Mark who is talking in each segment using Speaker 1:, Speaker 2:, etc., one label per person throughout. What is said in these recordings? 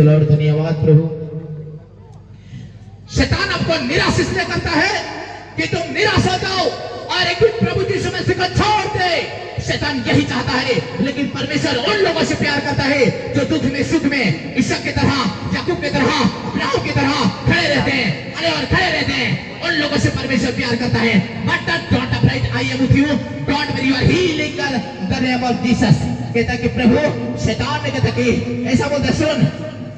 Speaker 1: Lord, धन्यवाद प्रभु। शैतान आपको निराश इसलिए करता है कि तुम निराश हो जाओ और एक दिन प्रभु यीशु मसीह को छोड़ दे। शैतान यही चाहता है, लेकिन परमेश्वर उन लोगों से प्यार करता है जो दुख में सुख में इसहाक की तरह, याकूब की तरह, अब्राहम की तरह खड़े रहते हैं, अरे और खड़े रहते हैं। उन लोगों से परमेश्वर प्यार करता है। But don't afraid, I am with you, don't worry, you are healing the name of Jesus. कहता है कि प्रभु, शैतान ने कहता कि ऐसा बोलता, सुन,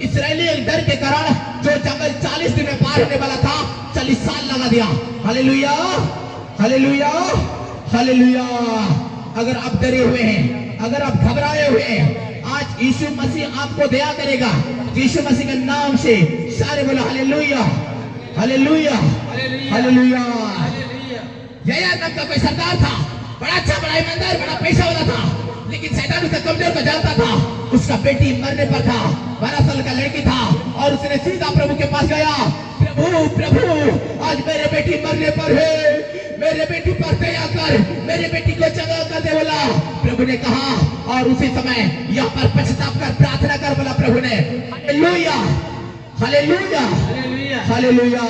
Speaker 1: इस्राएली डर के कारण जो जंगल 40 दिन में पार होने वाला था, 40 साल लगा दिया। Hallelujah, hallelujah, hallelujah. अगर आप डरे हुए हैं, अगर आप घबराए हुए हैं, आज यीशु मसीह आपको दया करेगा। यीशु मसीह के नाम से सारे बोलो हालेलुया, हालेलुया, हालेलुया। यायार नाम का कोई सरदार था, बड़ा अच्छा, बड़ा ईमानदार, बड़ा पैसा वाला था, लेकिन शैतान उसका कमजोर को जानता था। उसका बेटी मरने पर था, 12 साल का लड़की था, और उसने सीधा प्रभु के पास गया, प्रभु, प्रभु, आज मेरे बेटी मरने पर है, मेरे बेटी पर दया कर, मेरे बेटी को जगह कर दे बोला। प्रभु ने कहा, और उसी समय यहाँ पर पश्चाताप कर, प्रार्थना कर बोला प्रभु ने। हालेलुया, हालेलुया, हालेलुया,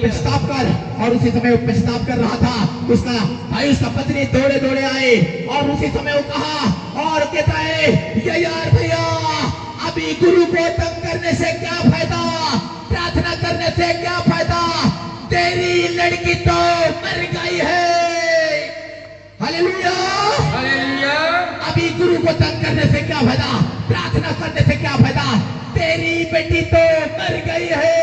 Speaker 1: पश्चाताप कर। और उसी समय वो पश्चाताप कर रहा था। उसका भाई, उसका पत्नी दौड़े दौड़े आए, और उसी समय वो कहा, और कहता है, ये यार भैया, अभी गुरु को तंग करने से क्या फायदा, प्रार्थना करने से क्या फायदा, तेरी लड़की तो मर गई है। Hallelujah, hallelujah. अभी गुरु को तंग करने से क्या फायदा, प्रार्थना करने से क्या फायदा, तेरी बेटी तो मर गई है।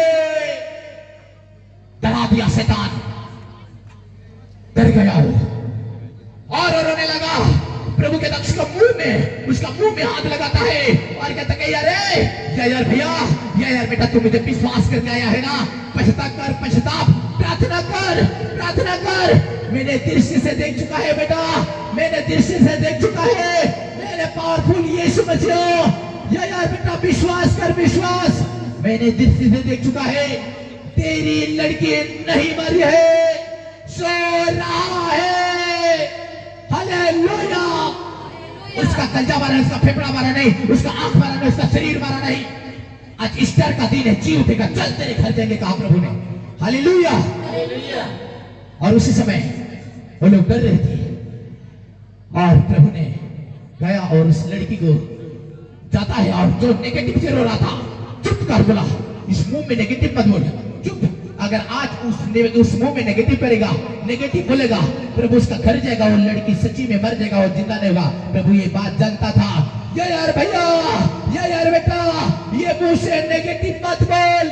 Speaker 1: डरा दिया शैतान, डर गया वो और रोने लगा। प्रभु के दक्ष को मुंह में, उसका मुंह में हाथ लगाता है और कहता है, यार भैया, यार बेटा, तू मुझे विश्वास करके आया है ना, पश्चाताप कर, पश्चाताप, प्रार्थना कर, प्रार्थना कर। मैंने दृष्टि से देख चुका है बेटा, मैंने दृष्टि से देख चुका है, मैंने पावरफुल यीशु मसीह, यार बेटा, विश्वास कर, विश्वास। मैंने दृष्टि से देख चुका है, तेरी लड़की नहीं मरी है, सो रहा है। हालेलुया। उसका कल्जा मारा, उसका फेफड़ा मारा नहीं, उसका आंख मारा नहीं, उसका शरीर मारा नहीं। आज ईस्टर का दिन है, जी उठेगा, चल तेरे घर जाएंगे, कहा प्रभु ने। Hallelujah, hallelujah. और उसी समय वो लोग डर रहे थे, और प्रभु ने गया और उस लड़की को जाता है, और जो नेगेटिव से रो रहा था, चुप कर बोला, इस मुंह में नेगेटिव मत बोल, चुप। अगर आज उस मुंह में नेगेटिव करेगा, नेगेटिव बोलेगा, प्रभु उसका घर जाएगा, वो लड़की सच्ची में मर जाएगा और जिंदा नहीं होगा। प्रभु ये बात जानता था। ये यार भैया, ये यार बेटा, ये मुंह से नेगेटिव मत बोल,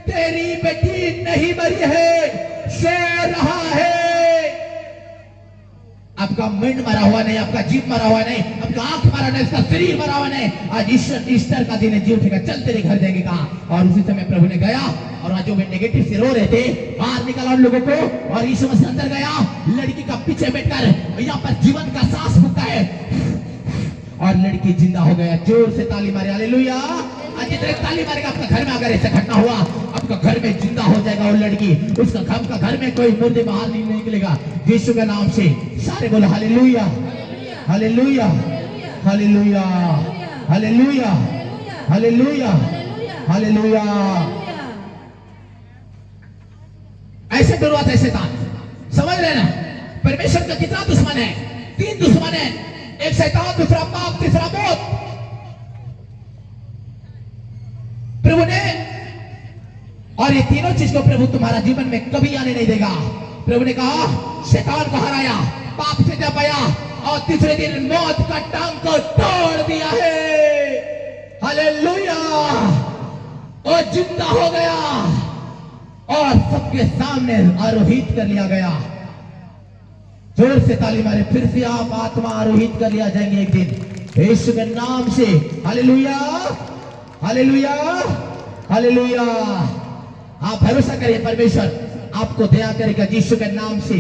Speaker 1: तेरी बेटी नहीं मरी है, सो रहा है। आपका मन मरा हुआ नहीं, आपका जीव मरा हुआ नहीं, आपका आंख मरा नहीं, उसका शरीर मरा हुआ नहीं। आज ईस्टर का दिन है, जी उठेगा, चल तेरे घर जाएंगे, कहा। और उसी समय प्रभु ने गया, और आज जो वे नेगेटिव से रो रहे थे, बाहर निकाला उन लोगों को, और यीशु मसीह अंदर गया, लड़की का पीछे बैठकर यहाँ पर जीवन का सांस फूंकता है, और लड़की जिंदा हो गया। जोर से ताली मारे, हालेलुया। आज जितने ताली मारेगा, आपका घर में अगर ऐसा घटना हुआ, आपका घर में जिंदा हो जाएगा वो लड़की, उसका घर में कोई मुर्दे बाहर नहीं निकलेगा, यीशु के नाम से। सारे बोलो hallelujah, hallelujah, hallelujah, hallelujah, hallelujah, hallelujah. ऐसे डरवाता है शैतान, समझ रहे ना? परमेश्वर का कितना दुश्मन है? 3 दुश्मन है, एक शैतान, दूसरा पाप, तीसरा मौत। प्रभु ने, और ये तीनों चीज को प्रभु तुम्हारा जीवन में कभी आने नहीं देगा। प्रभु ने कहा, शैतान को हराया, पाप से जब आया, और तीसरे दिन मौत का टांग को तोड़ दिया है। हालेलुया। और जिंदा हो गया, और सबके सामने आरोहित कर लिया गया। जोर से ताली मारे, फिर से आप आत्मा आरोहित कर लिया जाएंगे एक दिन, यीशु के नाम से। Hallelujah, hallelujah, hallelujah. आप भरोसा करिए, परमेश्वर आपको दया करेगा यीशु के नाम से।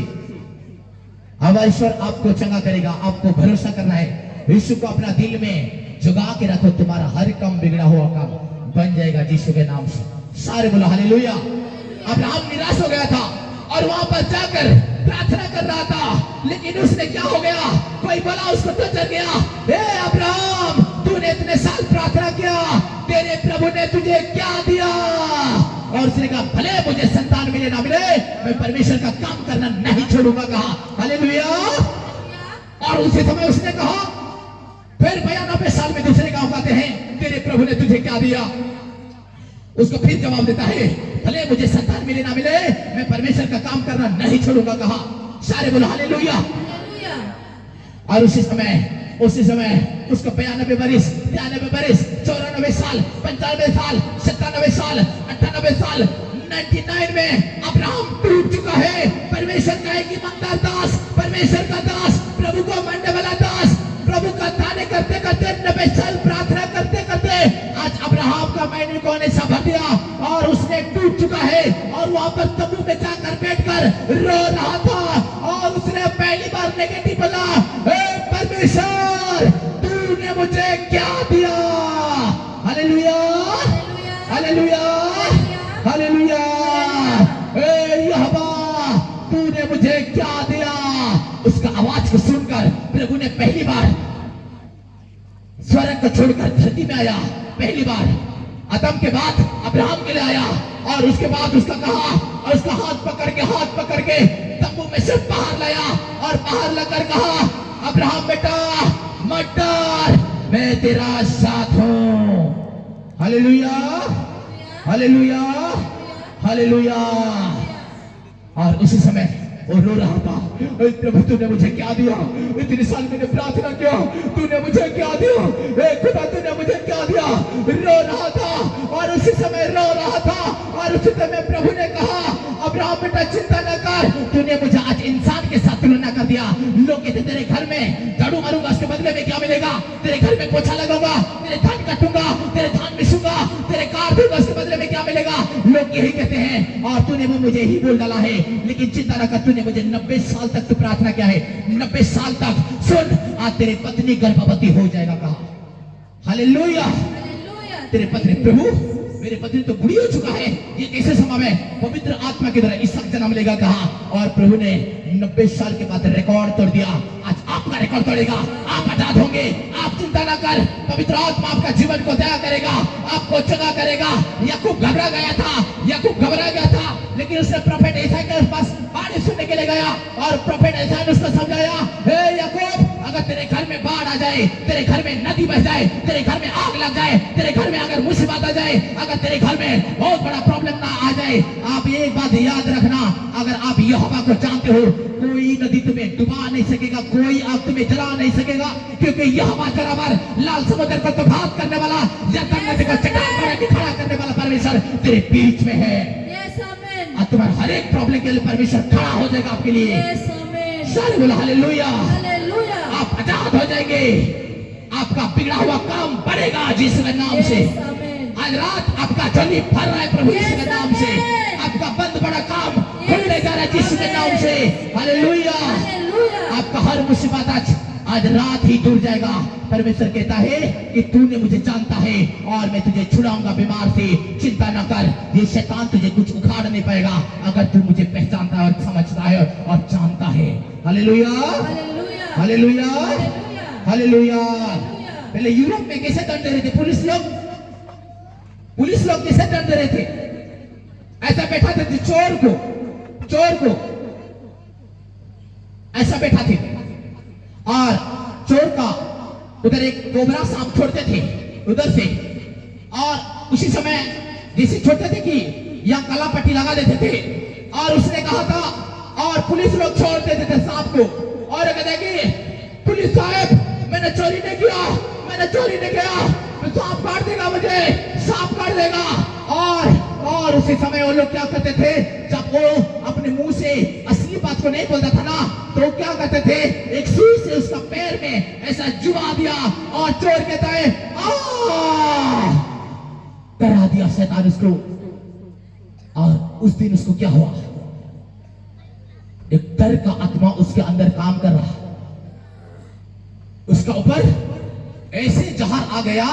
Speaker 1: हमारा ईश्वर आपको चंगा करेगा, आपको भरोसा करना है। यीशु को अपना दिल में जुगा के रखो, तुम्हारा हर काम बिगड़ा हुआ काम बन जाएगा यीशु के नाम से। सारे बोलो हालेलुया। अब्राहम निराश हो गया था, और वहां पर जाकर प्रार्थना कर रहा था, लेकिन उसने क्या हो गया, कोई बोला उसको तो चल गया, हे अब्राहम, तू तूने इतने साल प्रार्थना किया, तेरे प्रभु ने तुझे क्या दिया? और उसने कहा भले मुझे संतान मिले ना मिले, मैं परमेश्वर का काम करना नहीं छोड़ूंगा। कहा हालेलुया। और उसी समय उसने कहा, फिर 92 साल में दूसरे गांव आते हैं, तेरे प्रभु ने तुझे क्या दिया? उसको फिर जवाब देता है, भले मुझे संतान मिले ना मिले, मैं परमेश्वर का काम करना नहीं छोड़ूंगा। कहा सारे बोलो हालेलुया। और उसी समय उसको 92 बरिस, 93 बरिस, 94 साल, 95 साल, 97 साल, 98 साल, 99 में अब्राहम टूट चुका है। परमेश्वर का एक ईमानदार दास, परमेश्वर का दास, प्रभु को मानने वाला दास, प्रभु का ताने करते करते 90 साल प्रार्थना करते करते आज अब्राहम का माइंड को ने भर दिया और उसने टूट चुका है। और वहां पर तंबू में जाकर बैठकर रो रहा था और उसने पहली बार नेगेटिव बोला, परमेश्वर तूने मुझे क्या दिया? Hallelujah, hallelujah, hallelujah. यहोवा तूने मुझे क्या दिया? उसका आवाज को सुनकर प्रभु ने पहली बार स्वर्ग को छोड़कर धरती में आया। पहली बार आदम के बाद अब्राहम के लिए आया और उसके बाद उसका कहा और उसका हाथ पकड़ के तंबू में से बाहर लाया और बाहर लाकर कहा, अब्राहम बेटा मत डर, मैं तेरा साथ हूं। Hallelujah, hallelujah, hallelujah. और उसी समय वो रो रहा था, प्रभु तूने मुझे क्या दिया? इतने साल मैंने प्रार्थना किया, तूने मुझे क्या दिया? खुदा तूने मुझे क्या दिया? रो रहा था और उसी समय रो रहा था। और उसी समय प्रभु ने कहा, अब्राहम बेटा चिंता न कर, तूने मुझे आज इंसान के साथ तुलना कर दिया। लोग कहते तेरे घर में झाड़ू मारूंगा, उसके बदले में क्या मिलेगा? तेरे घर में पोछा लगाऊंगा, तेरे धान काटूंगा, तेरे धान मिसूंगा, तेरे कार दूंगा, उसके बदले में क्या मिलेगा? लोग यही कहते हैं और तूने वो मुझे ही बोल डाला है। लेकिन चिंता न कर, तूने मुझे 90 साल तक तू प्रार्थना किया है, 90 साल तक सुन, आज तेरी पत्नी गर्भवती हो जाएगा। कहा हालेलुया। तेरे पत्नी, प्रभु मेरे पत्नी तो बूढ़ी हो चुका है, ये कैसे संभव है? पवित्र आत्मा की तरह इसका जन्म लेगा। कहा और प्रभु ने 90 साल के बाद रिकॉर्ड तोड़ दिया। आज आपका रिकॉर्ड तोड़ेगा, आप आजाद होंगे। आप चिंता ना कर, पवित्र आत्मा आपका जीवन को दया करेगा, आपको चंगा करेगा। याकूब घबरा गया था, लेकिन उसने प्रोफेट ईसाई के पास बात सुनने के लिए गया और प्रोफेट ईसाई ने उसको समझाया, हे याकूब, अगर तेरे घर में बाढ़ आ जाए, तेरे घर में नदी बह जाए, तेरे घर में आग लग जाए, तेरे घर में अगर मुसीबत आ जाए, अगर तेरे घर में बहुत बड़ा प्रॉब्लम ना आ जाए, आप एक बात याद रखना, अगर आप यहोवा को जानते हो, कोई नदी तुम्हें डुबा नहीं सकेगा, कोई आग तुम्हें जला नहीं सकेगा, क्योंकि यहोवा बराबर लाल समुद्र को तबाह करने वाला, यरदन नदी को चट्टान पर खड़ा करने वाला परमेश्वर तेरे बीच में है। और तुम्हारे हर एक प्रॉब्लम के लिए परमेश्वर खड़ा हो जाएगा आपके लिए। सारे बोलो हालेलुया। आप आजाद हो जाएंगे, आपका बिगड़ा हुआ काम बढ़ेगा यीशु के नाम से। आज रात आपका झोली भर रहा है प्रभु यीशु के नाम से, आपका बंद बड़ा काम खुलने जा रहा है यीशु के नाम से। हालेलुया। आपका हर मुसीबत आज रात ही दूर जाएगा। परमेश्वर कहता है कि तूने मुझे जानता है और मैं तुझे छुड़ाऊंगा बीमार से, चिंता न कर, ये शैतान तुझे कुछ उखाड़ नहीं पाएगा अगर तू मुझे पहचानता है और समझता है और जानता है। Hallelujah, hallelujah, hallelujah. पहले यूरोप में कैसे दंड दे रहे थे पुलिस लोग कैसे दंड दे रहे थे? ऐसा बैठा थे चोर को ऐसा बैठा थे और चोर का उधर एक कोबरा सांप छोड़ते थे उधर से, और उसी समय जैसे छोड़ते थे कि यहाँ काला पट्टी लगा देते थे और उसने कहा था और पुलिस लोग छोड़ देते थे सांप को और कहते कि पुलिस साहब मैंने चोरी नहीं किया, तो सांप काट देगा, मुझे सांप काट देगा। और उसी समय वो लोग क्या करते थे, जब वो अपने मुंह से असली बात को नहीं बोलता था ना, तो क्या करते थे, एक सुई से उसका पैर में ऐसा जुआ दिया और चोर कहता है डरा दिया शैतान उसको। और उस दिन उसको क्या हुआ, एक डर का आत्मा उसके अंदर काम कर रहा, उसका ऊपर ऐसे जहर आ गया,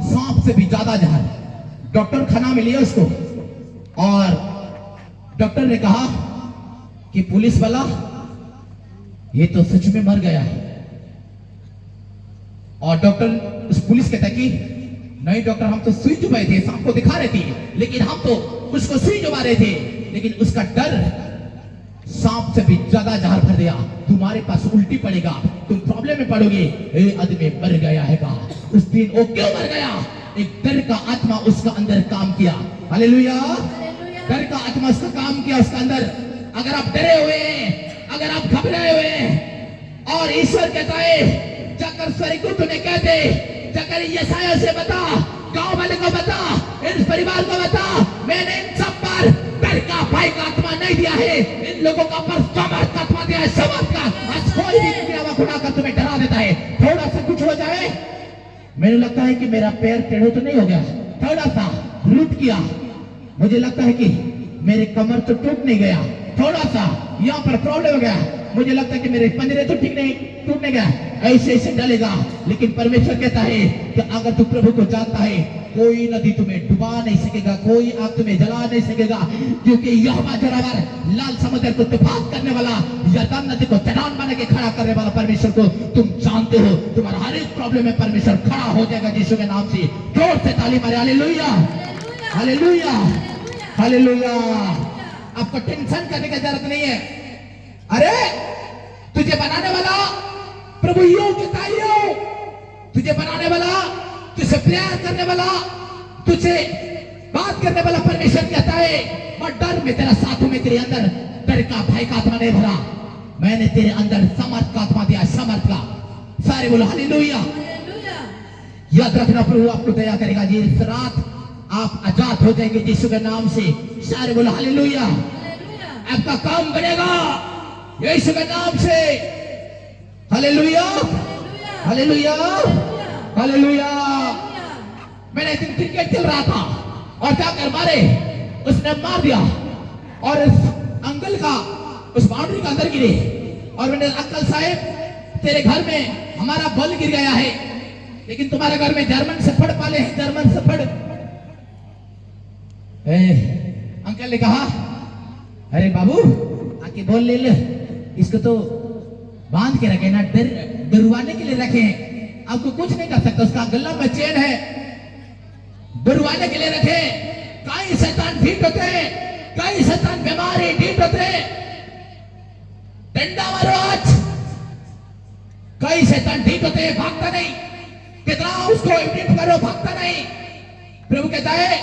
Speaker 1: सांप से भी ज्यादा जहर। डॉक्टर खाना में लिया उसको और डॉक्टर ने कहा कि पुलिस वाला ये तो सच में मर गया है। और डॉक्टर उस पुलिस कहता है कि नहीं डॉक्टर, हम तो सुई चुबाए थे, सांप को दिखा रहे थे, लेकिन हम तो उसको सुई चुबा रहे थे, लेकिन उसका डर सांप से भी ज्यादा जहर भर दिया, तुम्हारे पास उल्टी पड़ेगा, तुम प्रॉब्लम में पड़ोगे। आदमी मर गया है का। उस दिन वो क्यों मर गया? एक डर का आत्मा उसका अंदर काम किया। हालेलुया। डर का आत्मा उसका काम किया उसका अंदर। अगर आप डरे हुए हैं, अगर आप घबराए हुए हैं, और ईश्वर कहता है जाकर स्वर्गदूत ने कहते, जाकर यशायाह से बता, गांव वाले को बता, इस परिवार को बता, मैंने इन सब पर डर का भय का आत्मा नहीं दिया है, इन लोगों का पर समर्थ आत्मा दिया है। समर्थ का आज कोई भी क्रिया खुदा कर तुम्हें डरा देता है, थोड़ा सा कुछ हो जाए, मेरे लगता है कि मेरा पैर टेढ़ो तो नहीं हो गया, थोड़ा सा रुक किया, मुझे लगता है कि मेरे कमर तो टूट नहीं गया, थोड़ा सा यहाँ पर प्रॉब्लम हो गया, मुझे लगता है कि मेरे पंजरे तो ठीक नहीं टूटने गया, ऐसे ऐसे डलेगा। लेकिन परमेश्वर कहता है कि अगर तू प्रभु को जानता है, कोई नदी तुम्हें डुबा नहीं सकेगा, कोई आग तुम्हें जला नहीं सकेगा, क्योंकि यहोवा जोरावर, लाल समुद्र को तूफान करने वाला, यरदन नदी को चट्टान बना के खड़ा करने वाला परमेश्वर को तुम जानते हो। तुम्हारा हर एक प्रॉब्लम में परमेश्वर खड़ा हो जाएगा यीशु के नाम से। जोर से ताली मारे, हालेलुया, हालेलुया, हालेलुया। आपको टेंशन करने की जरूरत नहीं है। अरे तुझे बनाने वाला प्रभु यूं कहता है, तुझे बनाने वाला, तुझसे प्यार करने वाला, तुझे बात करने वाला परमेश्वर कहता है, मत डर, मैं तेरा साथ हूं, मैं तेरे अंदर डर का भय का आत्मा नहीं भरा, मैंने तेरे अंदर समर्थ का आत्मा दिया, समर्थ का। सारे बोलो हालेलुया। याद रखना प्रभु आपको दया करेगा जी, इस रात आप आजाद हो जाएंगे यीशु के नाम से। सारे बोलो हालेलुया। आपका काम बनेगा यीशु के नाम से। Hallelujah, hallelujah, hallelujah. मैंने एक दिन क्रिकेट खेल रहा था और जाकर मारे, उसने मार दिया और उस अंकल का उस बाउंड्री के अंदर गिरे, और मैंने अंकल साहब तेरे घर में हमारा बॉल गिर गया है, लेकिन तुम्हारे घर में जर्मन शेफर्ड पाले हैं, जर्मन शेफर्ड। अंकल ने कहा, अरे बाबू आके बॉल ले ले, इसको तो बांध के रखे ना, डरवाने के लिए रखे हैं, आपको कुछ नहीं कर सकता, उसका गला में चेन है, डरवाने के लिए रखे। कई शैतान ठीक होते हैं, कई शैतान बीमारी ठीक होते हैं, डंडा मारो आज। कई शैतान ठीक होते हैं, भागता नहीं, कितना उसको इमिट करो, भागता नहीं। प्रभु कहता है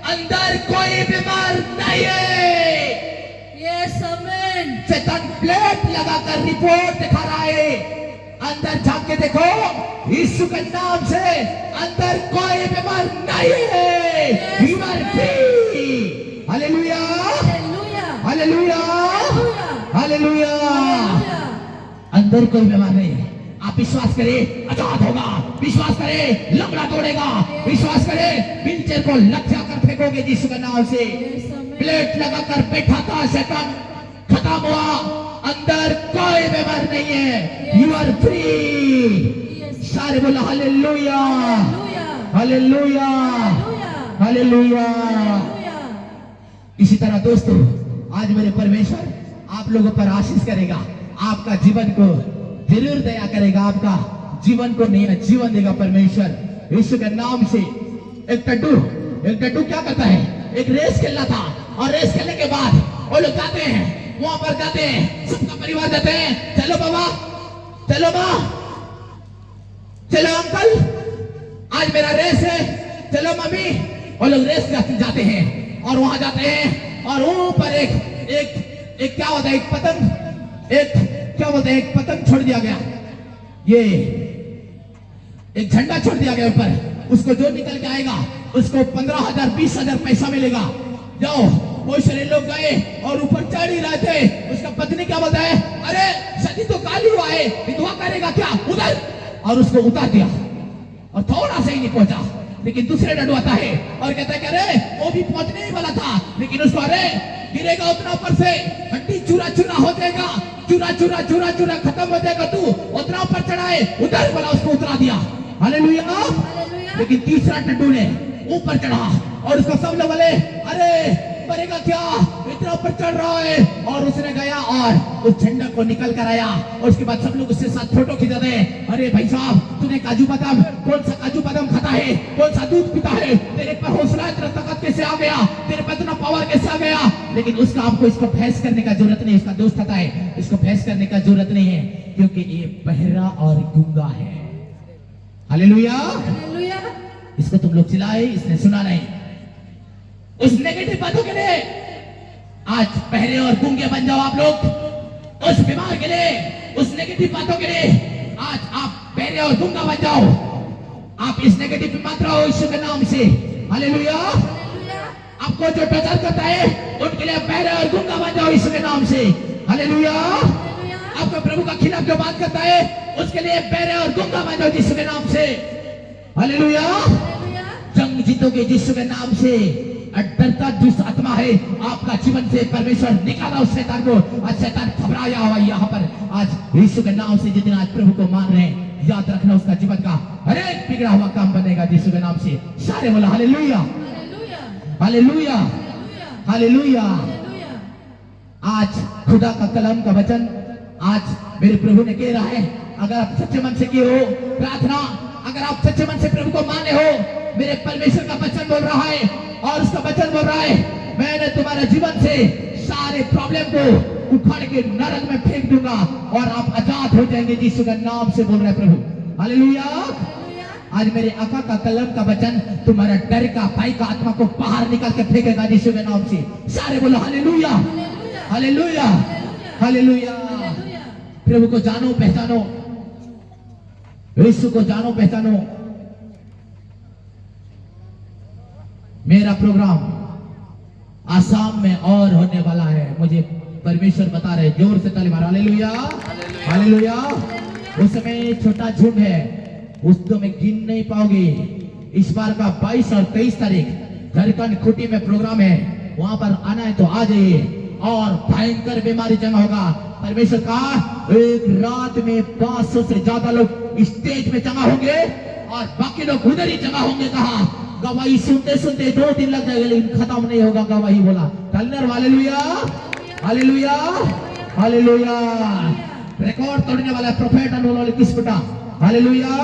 Speaker 1: अंदर कोई बीमार नहीं है।
Speaker 2: यस आमीन।
Speaker 1: शैतान प्लेट लगाकर रिपोर्ट दिखा रहा है, अंदर झांक के देखो, यीशु के नाम से अंदर कोई बीमार नहीं है। You are free. Hallelujah, hallelujah, hallelujah. अंदर कोई बीमार नहीं है। आप विश्वास करें, आजाद होगा, विश्वास करें, लंगड़ा तोड़ेगा, विश्वास करें, व्हीलचेयर को लटका कर फेंकोगे यीशु के नाम से। प्लेट लगाकर बैठा था शैतान, खत्म हुआ, अंदर कोई बीमार नहीं है। You are free. सारे बोला हालेलुया, हालेलुया, हालेलुया। इसी तरह दोस्तों, आज मेरे परमेश्वर आप लोगों पर आशीष करेगा, आपका जीवन को जरूर दया करेगा, आपका जीवन को नया जीवन देगा परमेश्वर यीशु के नाम से। एक टड्डू क्या करता है, एक रेस खेलना था, और रेस खेलने के बाद वो लोग जाते हैं, वहां पर जाते हैं, सबका परिवार जाते हैं, चलो बाबा, चलो माँ, चलो अंकल, आज मेरा रेस है, चलो मम्मी। वो लोग रेस जाते हैं और वहां जाते हैं, और ऊपर एक क्या होता है, एक पतंग, क्या बोलते हैं, एक पतंग छोड़ दिया गया, ये एक झंडा छोड़ दिया गया ऊपर, उसको जो निकल के आएगा उसको 15,000 20,000 पैसा मिलेगा। जाओ, वो सारे लोग गए और ऊपर चढ़ ही रहे थे, उसका पत्नी क्या बोलता है, अरे शादी तो काली हुआ है, विधवा करेगा क्या, उधर, और उसको उतार दिया, और थोड़ा सा ही नहीं पहुंचा। लेकिन दूसरे डंडू आता है और कहता है कि अरे वो भी पहुंचने ही वाला था, लेकिन उसको, अरे गिरेगा उतना ऊपर से, हड्डी चूरा चूरा हो जाएगा, चूरा चूरा चूरा चूरा खत्म हो जाएगा, तू उतना ऊपर चढ़ाए, उधर वाला उसको उतरा दिया। हालेलुया। लेकिन तीसरा टड्डू ने ऊपर चढ़ा और उसको सब लोग बोले, अरे मरेगा क्या, इतना ऊपर चढ़ रहा है। और उसने गया और उस झंडा को निकल कर आया और उसके बाद सब लोग उसके साथ फोटो खींचा दे। अरे भाई साहब, तूने काजू बादाम, कौन सा काजू बादाम खाता है, कौन सा दूध पीता है, तेरे पर हौसला इतना ताकत कैसे आ गया, तेरे पर इतना पावर कैसे आ गया। लेकिन उसका आपको इसको बहस करने का जरूरत नहीं, उसका दोस्त आता है, इसको बहस करने का जरूरत नहीं है, क्योंकि ये बहरा और गूंगा है। हालेलुया।
Speaker 2: हालेलुया।
Speaker 1: इसको तुम लोग चिल्लाए, इसने सुना नहीं। उस नेगेटिव बातों के लिए आज बहरे और गूंगे बन जाओ आप लोग। उस बीमार के लिए, उस नेगेटिव बातों के लिए आज आप बहरे और गूंगा बन जाओ। आप इस नेगेटिव पे मत रहो यीशु के नाम से। हालेलुया।
Speaker 2: हालेलुया।
Speaker 1: आपको जो टचर करता है उनके लिए बहरे और गूंगा बन जाओ यीशु के नाम से। हालेलुया।
Speaker 2: हालेलुया।
Speaker 1: आपको प्रभु का खिलाफ जो बात करता है उसके लिए बहरे और गूंगा बन जाओ यीशु के नाम से। हालेलुया।
Speaker 2: हालेलुया।
Speaker 1: जंग जीतोगे यीशु के नाम से। डरता दुष्ट आत्मा है आपका जीवन से, परमेश्वर निकाला उस शैतान को। आज शैतान घबराया हुआ यहाँ पर। आज यीशु के नाम से जितने आज प्रभु को मान रहे हैं, याद रखना उसका जीवन का हर एक बिगड़ा हुआ काम बनेगा यीशु के नाम से। सारे बोला hallelujah,
Speaker 2: hallelujah.
Speaker 1: Hallelujah,
Speaker 2: hallelujah.
Speaker 1: Hallelujah.
Speaker 2: Hallelujah.
Speaker 1: आज खुदा का कलाम का वचन आज मेरे प्रभु ने कह रहा है, अगर आप सच्चे मन से किए हो प्रार्थना, अगर आप सच्चे मन से प्रभु को माने हो, मेरे परमेश्वर का वचन बोल रहा है और उसका वचन बोल रहा है, मैंने तुम्हारे जीवन से सारे प्रॉब्लम को उखाड़ के नरक में फेंक दूंगा और आप आजाद हो जाएंगे यीशु के नाम से बोल रहे हैं प्रभु। हालेलुया।
Speaker 2: हालेलुया।
Speaker 1: आज मेरे आका का कलम का वचन तुम्हारा डर का, भय का आत्मा को बाहर निकाल के फेंकेगा यीशु के नाम से। सारे बोलो hallelujah,
Speaker 2: hallelujah.
Speaker 1: Hallelujah,
Speaker 2: hallelujah.
Speaker 1: Hallelujah. प्रभु को जानो पहचानो, यीशु को जानो पहचानो। मेरा प्रोग्राम आसाम में और होने वाला है, मुझे परमेश्वर बता रहे। जोर से ताली मारो। Hallelujah, hallelujah. उस समय छोटा झुंड है, उसको में गिन नहीं पाओगे। इस बार का 22 और 23 तारीख झारखंड खूंटी में प्रोग्राम है, वहां पर आना है तो आ जाइए। और भयंकर बीमारी जमा होगा। परमेश्वर का एक रात में 500 से ज्यादा लोग स्टेज में जमा होंगे और बाकी लोग उधर ही जमा होंगे। कहा गवाही सुनते सुनते 2 दिन लग जाएगा, लेकिन खत्म नहीं होगा गवाही। बोला कलनर। Hallelujah, hallelujah, hallelujah. रिकॉर्ड तोड़ने वाला प्रोफेट अनमोल किस्मता। Hallelujah,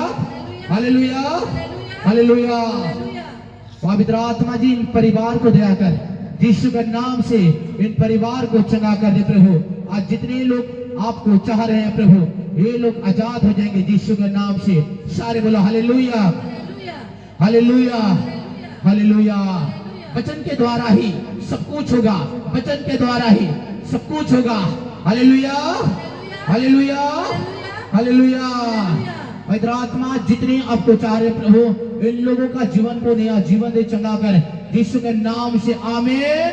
Speaker 1: hallelujah, hallelujah. पवित्र आत्मा जी इन परिवार को दया कर, यीशु के नाम से इन परिवार को चंगा कर दे प्रभु। आज जितने लोग आपको चाह रहे हैं प्रभु, ये लोग आजाद हो जाएंगे यीशु के नाम से। सारे बोलो हालेलुया, हालेलुया, हालेलुया। वचन के द्वारा ही सब कुछ होगा, वचन के द्वारा ही सब कुछ होगा। Hallelujah, hallelujah, hallelujah. पवित्र आत्मा जितने आपको चाह रहे प्रभु, इन लोगों का जीवन को नया जीवन दे, चंगा कर यीशु के नाम से। आमीन,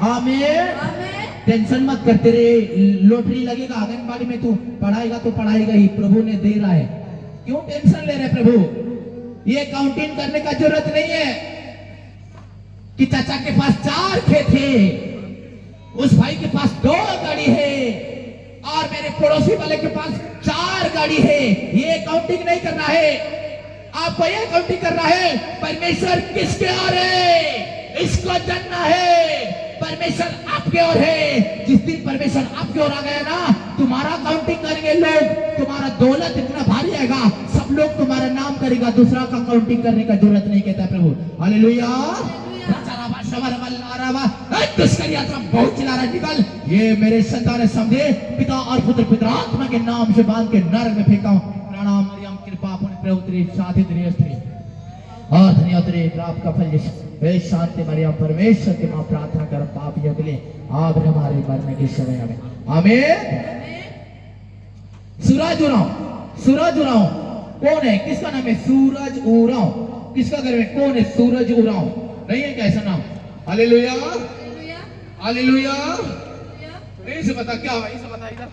Speaker 1: आमीन। टेंशन मत कर, तेरे लॉटरी लगेगा आंगनबाड़ी में, तू पढ़ाएगा तो पढ़ाएगा ही, प्रभु ने दे रहा है। क्यों टेंशन ले रहे प्रभु? ये काउंटिंग करने का जरूरत नहीं है कि चाचा के पास 4 खेत है, उस भाई के पास 2 गाड़ी है और मेरे पड़ोसी वाले के पास 4 गाड़ी है। ये काउंटिंग नहीं करना है, आपको ये काउंटिंग करना है परमेश्वर किसके ओर है, इसको जानना है। परमेश्वर आपके ओर है। जिस दिन परमेश्वर आपके ओर आ गया ना, तुम्हारा काउंटिंग करेंगे लोग, तुम्हारा दौलत इतना भारी आएगा, सब लोग तुम्हारा नाम करेगा, दूसरा का काउंटिंग करने का जरूरत नहीं, कहता प्रभु। हालेलुया। बहुत चिल्ला रहा, निकल। ये मेरे संतान समझे, पिता और पुत्र पिता आत्मा के नाम से बांध के नरक में फेंका। प्रणाम मरियम, कृपा प्रभु तेरे साथ ही स्त्री और धन्य तेरे प्राप्त का फल हे शांति मरियम, परमेश्वर की मां, प्रार्थना कर पापियों के लिए आप हमारे मरने के समय में। आमीन। सूरज उरांव, सूरज उरांव कौन है? किसका नाम है? सूरज उरांव। किसका घर में कौन है? सूरज उरांव। नहीं है क्या ऐसा नाम? Hallelujah, hallelujah. नहीं से बता क्या हुआ, इसे बता। इधर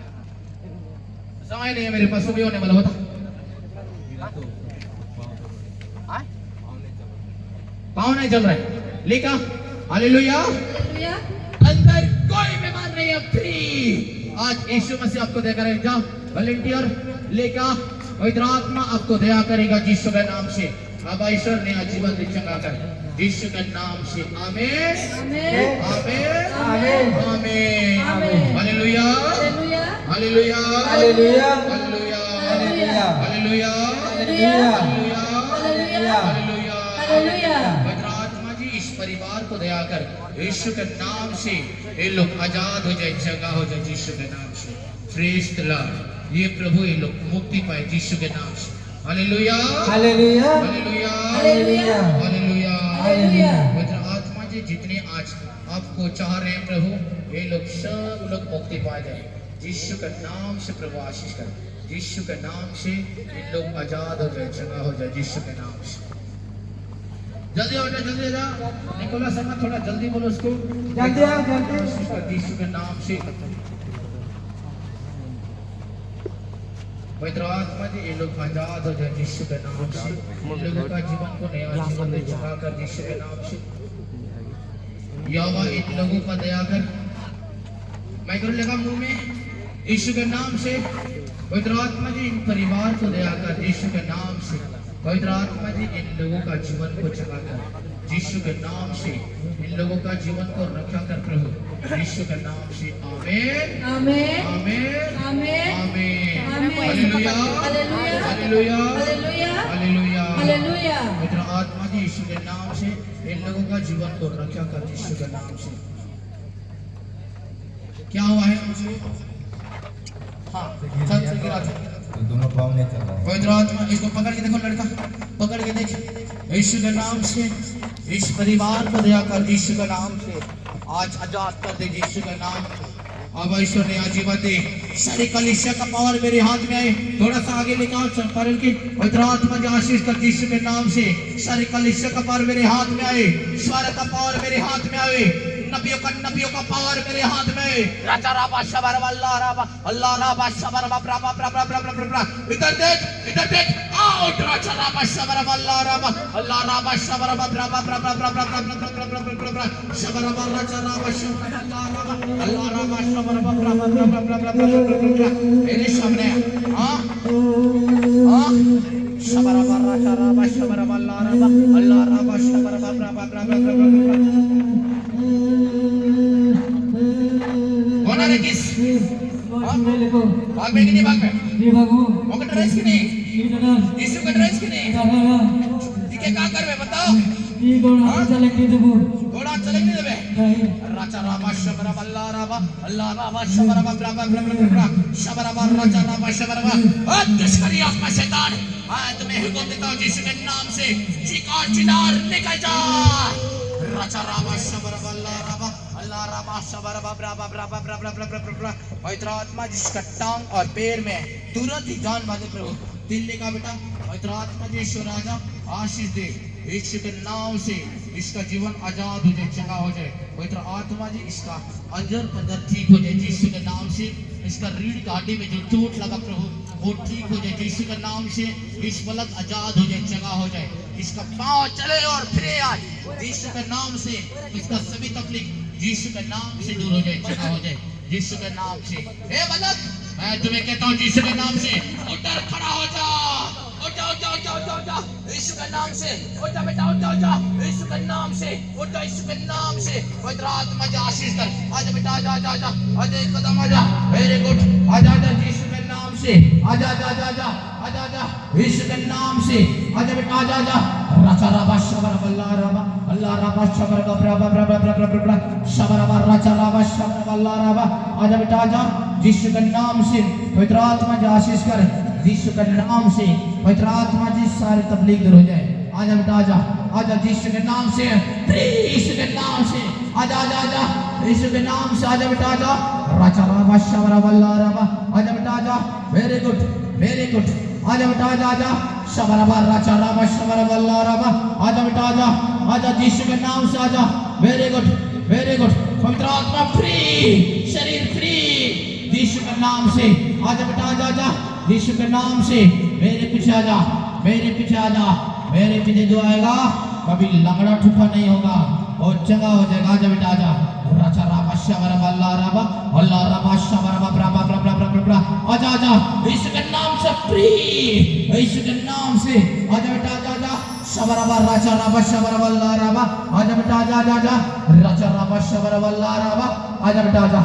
Speaker 1: समय नहीं है मेरे पास, सुबह होने वाला। बता पाँव नहीं चल रहा है, लेका। हालेलुया। अंदर कोई बीमार नहीं है, फ्री। आज यीशु मसीह आपको दया करेगा। जाओ वॉलंटियर लेका, पवित्र आत्मा आपको दया करेगा यीशु के नाम से। अब ईश्वर ने जीवन चंगा कर यीशु के नाम से आमीन
Speaker 2: आमेन
Speaker 1: आमीन
Speaker 2: आमेन
Speaker 1: आमीन
Speaker 2: amen
Speaker 1: hallelujah
Speaker 2: hallelujah
Speaker 1: hallelujah
Speaker 2: hallelujah
Speaker 1: hallelujah
Speaker 2: hallelujah
Speaker 1: hallelujah
Speaker 2: hallelujah
Speaker 1: hallelujah
Speaker 2: hallelujah
Speaker 1: hallelujah
Speaker 2: hallelujah
Speaker 1: पवित्र आत्मा जी इस परिवार को दया कर यीशु के नाम से ये लोग आजाद हो जाए जगह हो जाए यीशु के नाम से प्रेज द लॉर्ड ये प्रभु ये लोग मुक्ति पाए यीशु के नाम से hallelujah
Speaker 2: hallelujah
Speaker 1: hallelujah
Speaker 2: hallelujah
Speaker 1: hallelujah
Speaker 2: hallelujah
Speaker 1: पवित्र आत्मा जी जितने आज आपको चाह रहे हैं प्रभु ये लोग सब लोग मुक्ति पा जाए यीशु के नाम से प्रभु आशीष कर यीशु के नाम से इन लोग आजाद हो जाए जगह हो जाए यीशु के नाम से जल्दी हो जाए जल्दी हो जाओ निकोला शर्मा थोड़ा जल्दी बोलो उसको
Speaker 2: जल्दी आओ, जल्दी।
Speaker 1: आशीष कर यीशु के नाम से पवित्र आत्मा जी ये लोग आजाद हो जाए यीशु के नाम से इन लोगों का जीवन को नया जीवन में चढ़ा कर यीशु के नाम से यहोवा इन लोगों का दया कर माइक्रो लगा मुंह में यीशु के नाम से पवित्र आत्मा जी इन परिवार को दया कर यीशु के नाम से पवित्र आत्मा जी इन लोगों का जीवन को चला कर यीशु के नाम से इन लोगों का जीवन को रक्षा कर प्रभु यीशु के नाम से आमीन
Speaker 2: आमेन
Speaker 1: आमीन
Speaker 2: आमेन
Speaker 1: आमीन
Speaker 2: आमीन
Speaker 1: hallelujah
Speaker 2: hallelujah
Speaker 1: hallelujah
Speaker 2: hallelujah
Speaker 1: hallelujah
Speaker 2: hallelujah
Speaker 1: पवित्र आत्मा जी यीशु के नाम से इन लोगों का जीवन को रक्षा कर यीशु के नाम से क्या हुआ है मुझे हाँ चल चल गिरा था
Speaker 3: तो दोनों पाँव नहीं चल रहा है।
Speaker 1: पवित्र आत्मा इसको पकड़ के देखो लड़का पकड़ के देख यीशु के नाम से इस परिवार को दया कर यीशु के नाम से आज आजाद कर दे यीशु के नाम अब ईश्वर ने आजीवन दे सारी कलीसिया का पावर मेरे हाथ में आए थोड़ा सा आगे निकाल कारण की पवित्र आत्मा जी आशीष कर यीशु के नाम से सारी कलीसिया का पावर मेरे हाथ में आए स्वर का पावर मेरे हाथ में आए नबियों का पावर मेरे हाथ में राजा राबा शबर अल्लाह राबा शबर इधर देख आउट राजा राबा शबर अल्लाह राबा शबर शबर राजा राबा शबर अल्लाह राबा शबर मेरे सामने शबर राजा राबा शबर अल्लाह राबा शबर कौन है किस भाग में कि नहीं भाग में वो कट रेस की नहीं यीशु कट रेस की नहीं ठीक है क्या कर बे बताओ घोड़ा चले नहीं देबे राजा राबा शबर अल्लाह राबा शबर शबर राजा राबा शबर दुश्मनी आत्मा शैतान मैं तुम्हें हुक्म देता हूं यीशु के नाम से चिकार चिनार निकल जा राजा राबा शबर अल्लाह राबा शबर पवित्र आत्मा जिसका टांग और पैर में तुरंत ही जान बांधे प्रभु दिल्ली का बेटा पवित्र आत्मा जी ईश्वर राजा आशीष दे यीशु के नाम से इसका जीवन आजाद हो जाए चंगा हो जाए पवित्र आत्मा जी इसका अंजर पंजर ठीक हो जाए यीशु के नाम से इसका रीढ़ की हड्डी में जो चोट लगा प्रभु वो ठीक हो जाए यीशु के नाम से इस पलक आजाद हो जाए चंगा हो जाए इसका पांव चले और फिरे आज यीशु के नाम से इसका सभी तकलीफ यीशु के नाम से दूर हो जाए चंगा हो जाए यीशु के नाम से हे बालक मैं तुम्हें कहता हूँ यीशु के नाम से उठकर खड़ा हो जा यीशु के नाम से उठ जा बेटा उठ जा यीशु के नाम से उठ यीशु के नाम से पवित्र आत्मा जी आशीष कर आजा बेटा आजा आजा आजा आजा एक कदम आजा वेरी गुड आजा आजा यीशु के नाम से आजा आजा आजा आजा आजा आजा यीशु के नाम से आजा बेटा आजा आजा राजा राबा शबर अल्लाह राबा शबर शबर राजा राबा शबर अल्लाह राबा आजा बेटा आजा यीशु के नाम से पवित्र आत्मा जी आशीष कर यीशु के नाम से पवित्र आत्मा जी सारी तकलीफ दूर हो जाए आजा बेटा आजा आजा यीशु के नाम से यीशु के नाम से आजा आजा आजा यीशु के नाम से आजा बेटा आजा राजा राबा शबर अल्लाह राबा आजा बेटा आजा वेरी गुड आजा बेटा आजा आजा शबर राजा राबा शबर अल्लाह राबा आजा बेटा आजा आजा यीशु के नाम से आजा वेरी गुड पवित्र आत्मा फ्री शरीर फ्री यीशु के नाम से आजा बेटा आजा आजा यीशु के नाम से मेरे पीछे आजा मेरे पीछे जो आएगा कभी लंगड़ा ठुका नहीं होगा और चंगा हो जाएगा आजा बेटा आजा राजा राबा शबर अल्लाह राबा शबर आजा आजा यीशु के नाम से फ्री यीशु के नाम से आजा बेटा आजा आजा शबरबा राजा रबा शबरवल्ला रबा आजा बेटा आजा आजा आजा राजा रबा शबरवल्ला रबा आजा बेटा आजा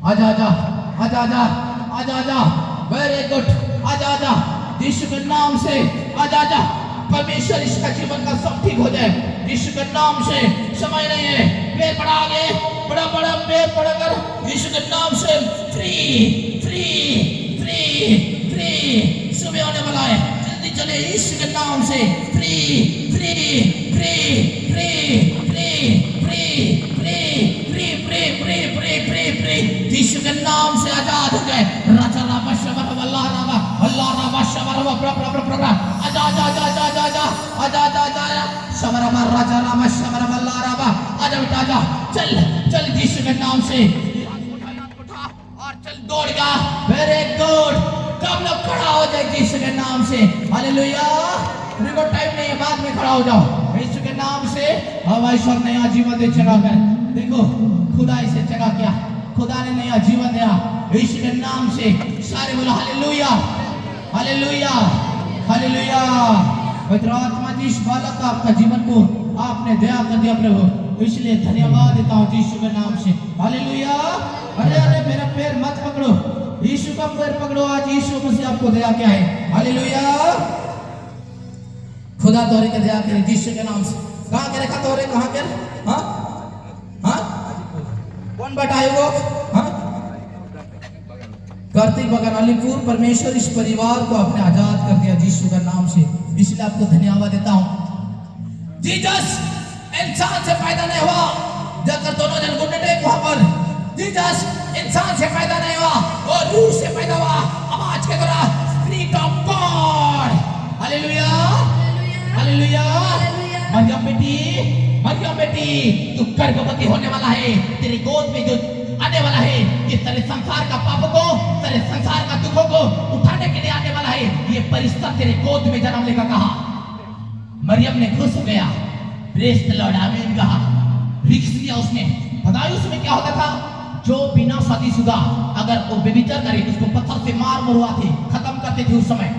Speaker 1: आजा आजा आजा आजा आजा आजा वेरी गुड आजा आजा यीशु के नाम से आजा आजा परमेश्वर इसका जीवन का सब ठीक हो जाए यीशु के नाम से समय नहीं है पैर बढ़ा आगे बड़ा बड़ा पैर बढ़ाकर यीशु के नाम से फ्री फ्री फ्री फ्री सुबह होने वाला है जल्दी चले यीशु के नाम से free free free free free free free free free free free free free Yeshu के नाम से आजाद हो गए राजा राबा शबर अल्लाह राबा शबर आजा आजा आजा आजा आजा आजा आजा आजा आजा शबर राजा राबा शबर अल्लाह राबा आजा बेटा आजा चल चल यीशु के नाम से उठा और चल दौड़ेगा वेरी गुड कब लोग खड़ा हो जाए यीशु के नाम से हालेलुया रुको टाइम नहीं है बाद में खड़ा हो जाओ यीशु के नाम से हमारा ईश्वर नया जीवन दे चला कर देखो खुदा इसे जगा किया खुदा ने नया जीवन दिया यीशु के नाम से सारे बोलो हालेलुया हालेलुया हालेलुया पवित्र आत्मा जी इस बालक का आपका जीवन को आपने दया कर दिया प्रभु इसलिए धन्यवाद देता हूँ यीशु के नाम से हालेलुया अरे अरे मेरा पैर मत पकड़ो यीशु का पैर पकड़ो आज यीशु मसीह आपको दया क्या है हालेलुया खुदा तोरे के दया करे यीशु के नाम से कहाँ के रखा तोरे कहाँ के हाँ हाँ कौन बैठाए वो हाँ कार्तिक बगन अलीपुर परमेश्वर इस परिवार को अपने आजाद कर दिया यीशु के नाम से इसलिए आपको धन्यवाद देता हूँ जीसस इंसान से पैदा नहीं हुआ जाकर दोनों जन घुटने टेक वहां पर जीसस इंसान से पैदा नहीं हुआ वो रूह से पैदा हुआ आवाज के द्वारा spirit of God hallelujah hallelujah Mariyam बेटी तू गर्भवती होने वाला है तेरी गोद में जो आने वाला है ये तेरे संसार का पाप को तेरे संसार का दुखों को उठाने के लिए आने वाला है ये परिश्ता तेरे गोद में जन्म लेगा कहा मरियम ने खुश हो गया प्रेज द लॉर्ड आमीन कहा रिक्स लिया उसने पता है उसमें क्या होता था जो बिना शादीशुदा अगर वो व्यभिचार करे उसको पत्थर से मार मरवाते खत्म करते थे उस समय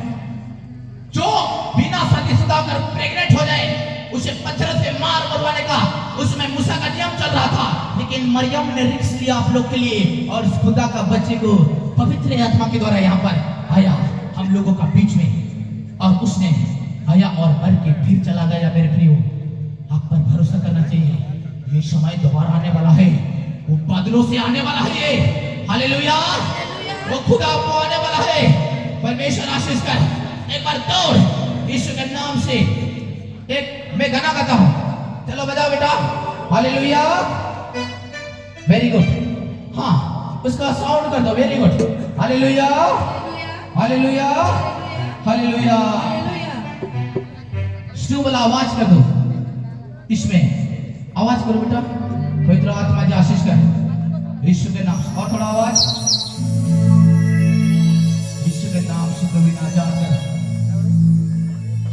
Speaker 1: जो बिना शादीशुदा अगर प्रेग्नेंट हो जाए उसे पत्थर से मार मरवाने का उसमें मूसा का नियम चल रहा था लेकिन मरियम ने रिक्स लिया आप लोग के लिए और उस खुदा का बच्चे को पवित्र आत्मा के द्वारा यहाँ पर आया हम लोगों का बीच में और उसने आया और मर के फिर चला गया मेरे प्रियो आप पर भरोसा करना चाहिए ये समय दोबारा आने वाला है वो बादलों से आने वाला है ये हालेलुया वो खुदा आपको आने वाला है परमेश्वर आशीष कर एक बार दौड़ यीशु के नाम से एक मैं गाना गाता हूँ चलो बजाओ बेटा हालेलुया वेरी गुड हाँ उसका साउंड कर दो very good hallelujah hallelujah hallelujah शुभ वाला आवाज कर दो इसमें आवाज करो बेटा पवित्र आत्मा जी आशीष कर यीशु के नाम और थोड़ा आवाज यीशु के नाम से कभी ना जाकर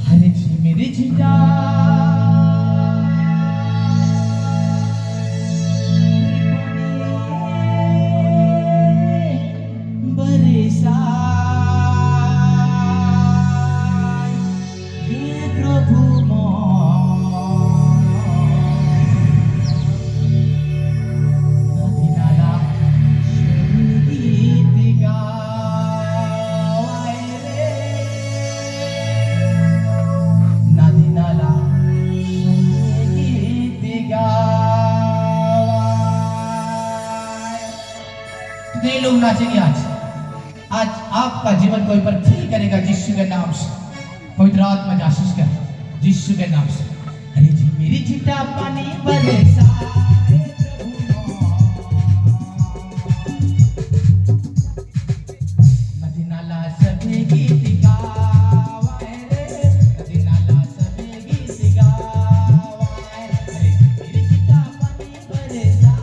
Speaker 1: हरे जी मेरी चिंता लोग नाचेंगे आज आपका जीवन कोई पर फील करेगा यीशु के नाम से पवित्र आत्मा जी आशीष कर यीशु के नाम से अरे जी मेरी चिट्टा पानी बरसा नदी नाला सभी गीत गावाए रे नदी नाला सभी गीत गावाए अरे जी मेरी चिट्टा पानी बरसा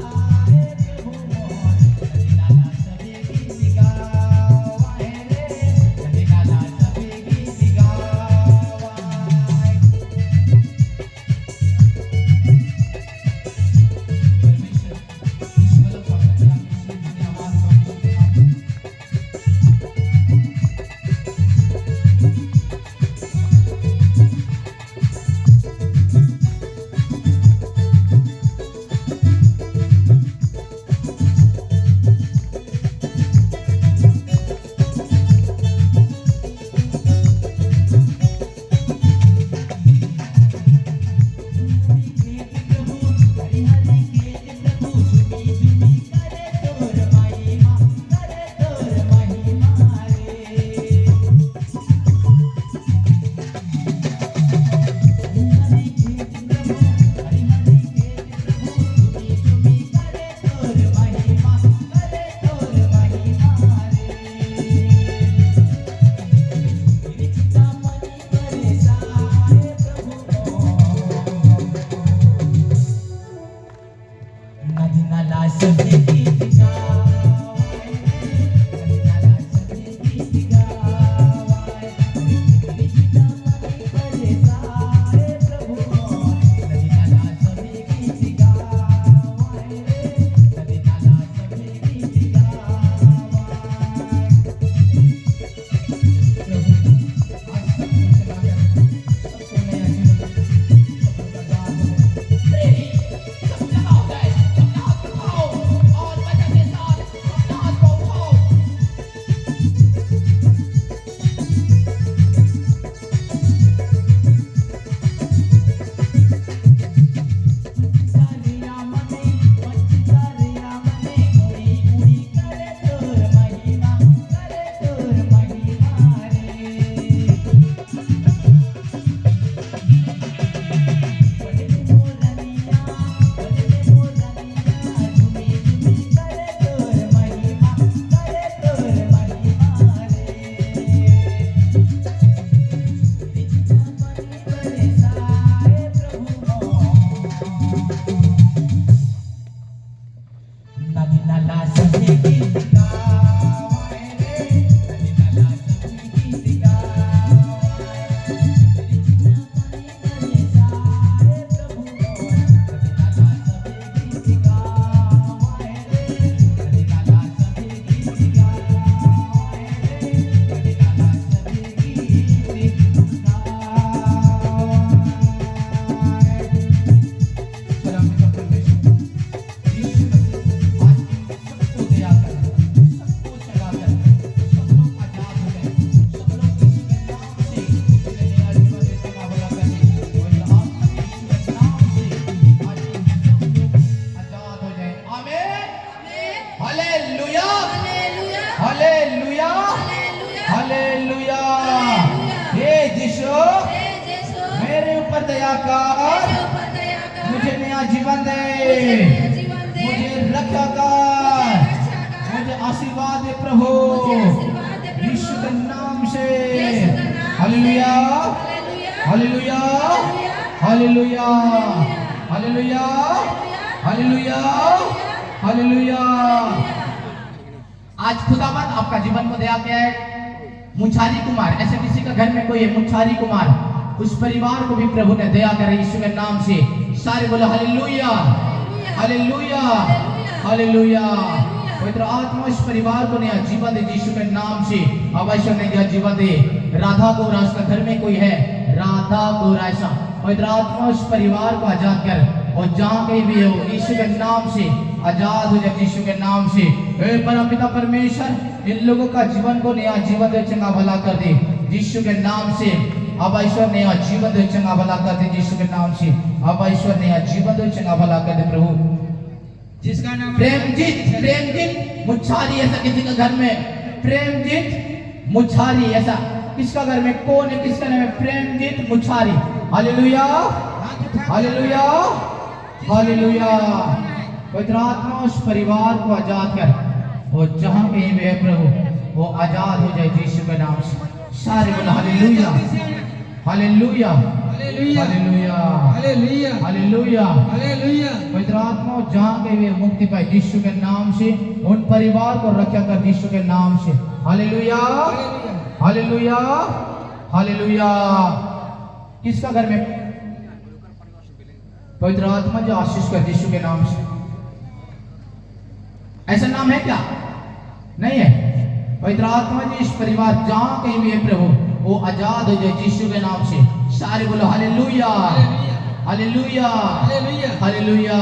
Speaker 1: दया कर, मुझे नया जीवन दे, मुझे रक्षा कर, मुझे आशीर्वाद दे प्रभु, यीशु के नाम से। Hallelujah, hallelujah, hallelujah, hallelujah, hallelujah, hallelujah. आज खुदावंद आपका जीवन को दया किया है। मुछारी कुमार, ऐसे किसी का घर में कोई है मुछारी कुमार, उस परिवार को भी प्रभु ने दया कर यीशु के नाम से। सारे बोलो हालेलुया, हालेलुया, हालेलुया। पवित्र आत्मा इस परिवार को नया जीवन दे यीशु के नाम से। अवश्य नया जीवन दे। राधा गौरा का घर में कोई है, राधा गौरा ऐसा, पवित्र आत्मा उस परिवार को आजाद कर, और जहाँ कहीं भी हो यीशु के नाम से आजाद हो जाए, यीशु के नाम से। हे परमपिता परमेश्वर, इन लोगों का जीवन को नया जीवन दे, चंगा भला कर दे यीशु के नाम से। अब ईश्वर नया जीवन दे, चंगा भला कर दे यीशु के नाम से। अब ईश्वर नया जीवन दे, चंगा भला कर दे प्रभु।
Speaker 2: जिसका नाम
Speaker 1: प्रेमजीत, प्रेमजीत मुछारी, ऐसा किसी का घर में प्रेमजीत मुछारी, ऐसा किसका घर में कौन है, किसका नाम है Premjeet Muchhari. Hallelujah, hallelujah, hallelujah. पवित्र आत्मा उस परिवार को आजाद कर, और जहां कहीं भी है प्रभु वो आजाद हो जाए यीशु के नाम से। सारे बोलो hallelujah, hallelujah, hallelujah,
Speaker 2: hallelujah,
Speaker 1: hallelujah,
Speaker 2: hallelujah.
Speaker 1: पवित्र आत्मा जहां कहीं भी मुक्ति पाए यीशु के नाम से, उन परिवार को रक्षा कर यीशु के नाम से। Hallelujah, hallelujah, hallelujah. किसका घर में पवित्र आत्मा जो आशीष कर यीशु के नाम से, ऐसा नाम है क्या? नहीं है। पवित्र आत्मा जी इस परिवार जहां कहीं भी है प्रभु वो आजाद हो जाए यीशु के नाम से। सारे बोलो हालेलुया, हालेलुया, हालेलुया।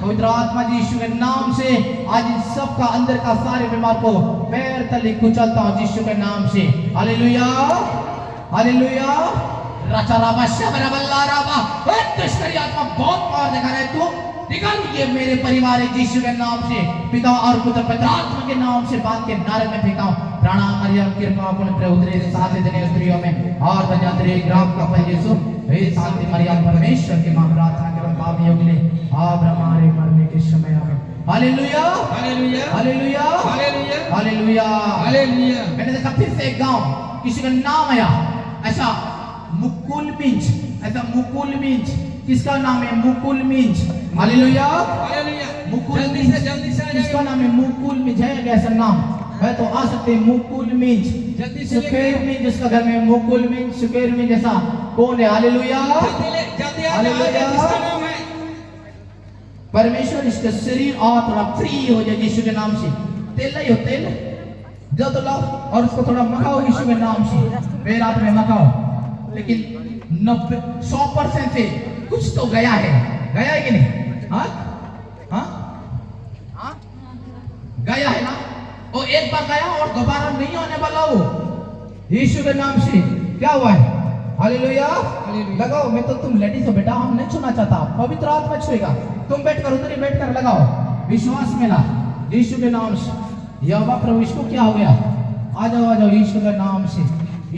Speaker 1: पवित्र आत्मा जी यीशु के नाम से आज इन सब का अंदर का सारे बीमार को पैर तले कुचलता हूं यीशु के नाम से। Hallelujah, hallelujah. राचा राबा शबरा बल्ला राबा, दुष्करी आत्मा बहुत पावर दिखा रहा है तू, निकल ये मेरे परिवार है यीशु के नाम से। पिता और पुत्र पवित्र आत्मा के नाम से बांध के नरक में फेंका हूं। प्रणाम मरियम कृपा अपने प्रभु तेरे साथ देने स्त्रियों में और धन्य तेरे ग्राम का फल यीशु। हे शांति मरियम परमेश्वर की मां, प्रार्थना करो पापियों के लिए अब हमारे मरने के समय में। Hallelujah,
Speaker 2: hallelujah,
Speaker 1: hallelujah,
Speaker 2: hallelujah,
Speaker 1: hallelujah,
Speaker 2: hallelujah.
Speaker 1: मैंने देखा फिर से एक गांव, किसी का नाम आया ऐसा मुकुल बिंच, ऐसा मुकुल बिंच, किसका नाम है? मुकुल मिंज। हालेलुया।
Speaker 2: हालेलुया।
Speaker 1: मुकुल
Speaker 2: जल्दी
Speaker 1: मिंज,
Speaker 2: से आ
Speaker 1: किसका
Speaker 2: जाइए।
Speaker 1: नाम है? मुकुल मिंज है क्या ऐसा नाम है तो आ सकते हैं। मुकुल मिंज,
Speaker 2: जल्दी से
Speaker 1: सुकेर मिंज, जिसका घर में मुकुल मिंज, सुकेर मिंज जैसा कौन है? हालेलुया।
Speaker 2: जल्दी आ
Speaker 1: हालेलुया।
Speaker 2: जिसका नाम है
Speaker 1: परमेश्वर इसका शरीर और थोड़ा फ्री हो जाए यीशु के नाम से। तेल नहीं हो तेल, जो तो लाओ और उसको थोड़ा मखाओ यीशु के नाम से, पैर हाथ में मखाओ। लेकिन 100% से कुछ तो गया है कि नहीं? हाँ हाँ गया है ना? वो एक बार गया और दोबारा नहीं होने वाला वो यीशु के नाम से। क्या हुआ है? हालेलुया। लगाओ। मैं तो तुम लेडीज हो बेटा, हम नहीं छूना चाहता, पवित्र आत्मा छुएगा। तुम बैठ कर, उधर ही बैठ कर लगाओ। विश्वास मिला यीशु के नाम से। यहोवा प्रभु, इसको क्या हो गया? आ जाओ यीशु के नाम से।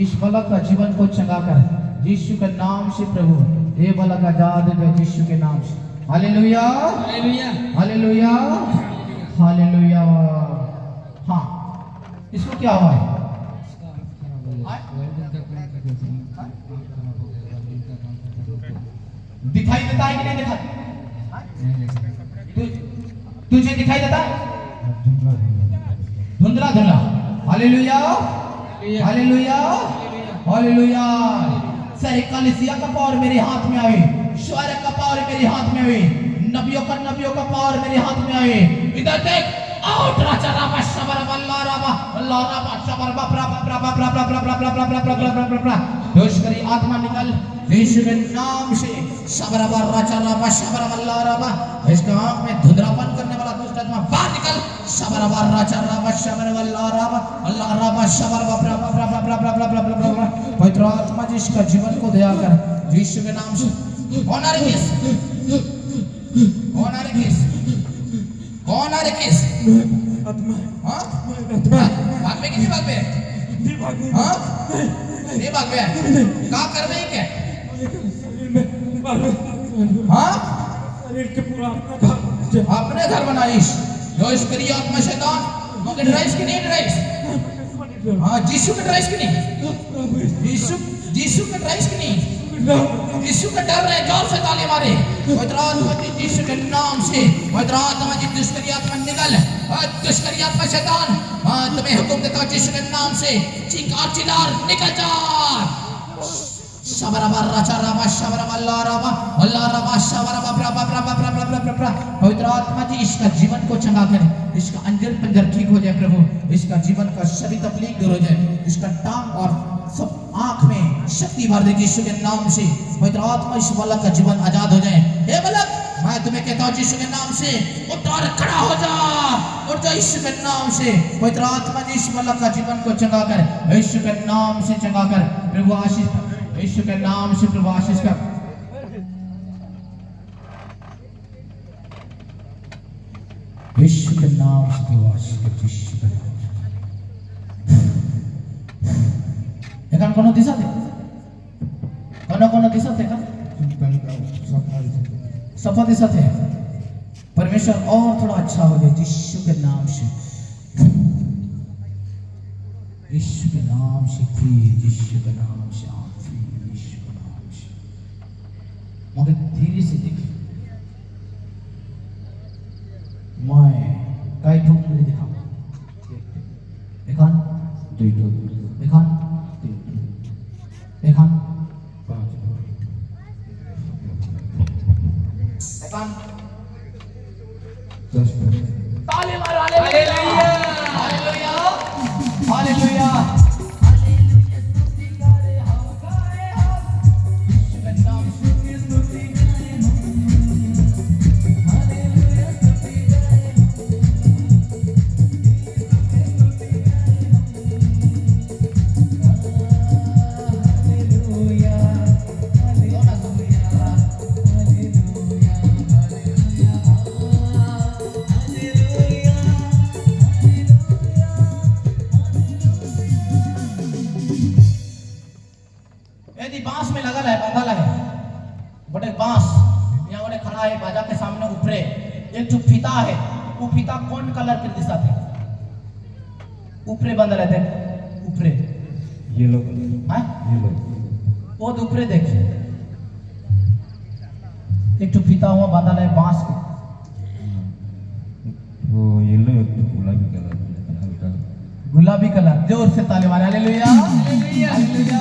Speaker 1: इस बालक का जीवन को चंगा कर यीशु के नाम से प्रभु। ये बालक आजाद हो जाए यीशु के नाम से। हालेलुया।
Speaker 2: हालेलुया।
Speaker 1: हालेलुया। हालेलुया। हाँ, इसको क्या हुआ है? दिखाई देता है कि नहीं दिखाई? तुझे दिखाई देता है? धुंधला धुंधला। हालेलुया। हालेलुया। हालेलुया। सारे कलीसिया का पावर मेरे हाथ में आए, स्वर्ग का पावर मेरे हाथ में आए, नबियों का पावर मेरे हाथ में आए। इधर देख, आउट राजा रामा शबर अल्लाह रामा शबर बा दुष्करी आत्मा निकल यीशु के नाम से। शबर राजा रामा शबर अल्लाह रामा, इसका आंख में धुंधलापन करने वाला दुष्ट आत्मा बाहर निकल। शबर राजा रामा शबर अल्लाह रामा शबर पवित्र आत्मा जिसका जीवन को दया कर यीशु के नाम से। कौन आ रही है? कौन आ रही है? कौन आ रही है? हाँ? भाग में किसी भाग में? हाँ? नहीं भाग में? क्या कर रही क्या? हाँ? अपने घर बनाइश जो इस करी आत्मा शैतान मगर ड्राइस की नहीं ड्राइस। हाँ, जीसु के ड्राइस की नहीं, जीसु के ड्राइस की नहीं। यीशु का डर है, जोर से ताली मारे। पवित्र आत्मा जी यीशु के नाम से, पवित्र आत्मा जी दुष्करी आत्मा निकल, दुष्करी आत्मा शैतान, तुम्हें हुक्म देता हूं यीशु के नाम से, चिंगार चिल्लार निकल जा। शबरबा राजा रामा शबरबा अल्लाह रामा शबरबा पवित्र आत्मा जी इसका जीवन को चंगा करे, इसका अंजर पंजर ठीक हो जाए प्रभु, इसका जीवन का सभी तकलीफ दूर हो जाए, इसका टांग और सब आंख में शक्ति भर दे यीशु के नाम से। पवित्र आत्मा इस बालक का जीवन आजाद हो जाए। हे बालक, मैं तुम्हें कहता हूँ यीशु के नाम से उठ और खड़ा हो जा, उठ जा यीशु के नाम से। पवित्र आत्मा जी इस बालक का जीवन को चंगा कर, यीशु के नाम से चंगा कर प्रभु, आशीष यीशु के नाम से प्रभु, आशीष कर यीशु के नाम से प्रभु, आशीष कर यीशु के नाम से। एकान कोनो दिशा थे, कोनो दिशा थे का सफा दिशा थे। परमेश्वर और थोड़ा अच्छा हो जाए यीशु के नाम से, यीशु के नाम से फ्री, यीशु के नाम से आप फ्री, यीशु के नाम से। मगर धीरे से देख, मैं कई ठोक मुझे दिखाऊं, एकान दुई ठोक, एकान एकान पांच एकान 10 ताली मारो। Hallelujah, hallelujah, hallelujah. यदि बांस में लगा है, बांधा है, बड़े बांस यहाँ बड़े खड़ा है बाजा के सामने, ऊपरे एक जो फीता है, वो फीता कौन कलर के दिशा थे? ऊपरे बंद रहते, ऊपरे
Speaker 3: येलो
Speaker 1: हाँ,
Speaker 3: येलो
Speaker 1: वो ऊपरे देखिए,
Speaker 4: एक तो फीता हुआ बांधा है बांस के,
Speaker 3: वो येलो एक तो गुलाबी कलर हल्का
Speaker 4: गुलाबी कलर। जोर से ताली मारे हालेलुया
Speaker 2: हालेलुया
Speaker 4: हालेलुया।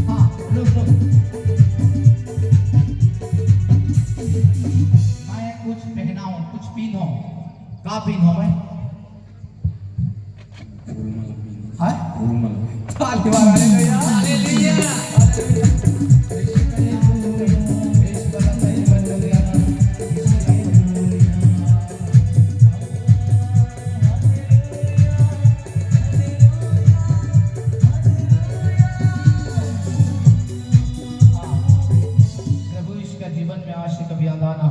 Speaker 4: हाँ, रुक रुक। मैं कुछ पहना हूँ, कुछ पीना हूँ। का पीना हूँ मैं? हाँ? ताली मारे हालेलुया
Speaker 2: हालेलुया
Speaker 4: प्रभु इसका जीवन में आज से कभी आंधा ना हो।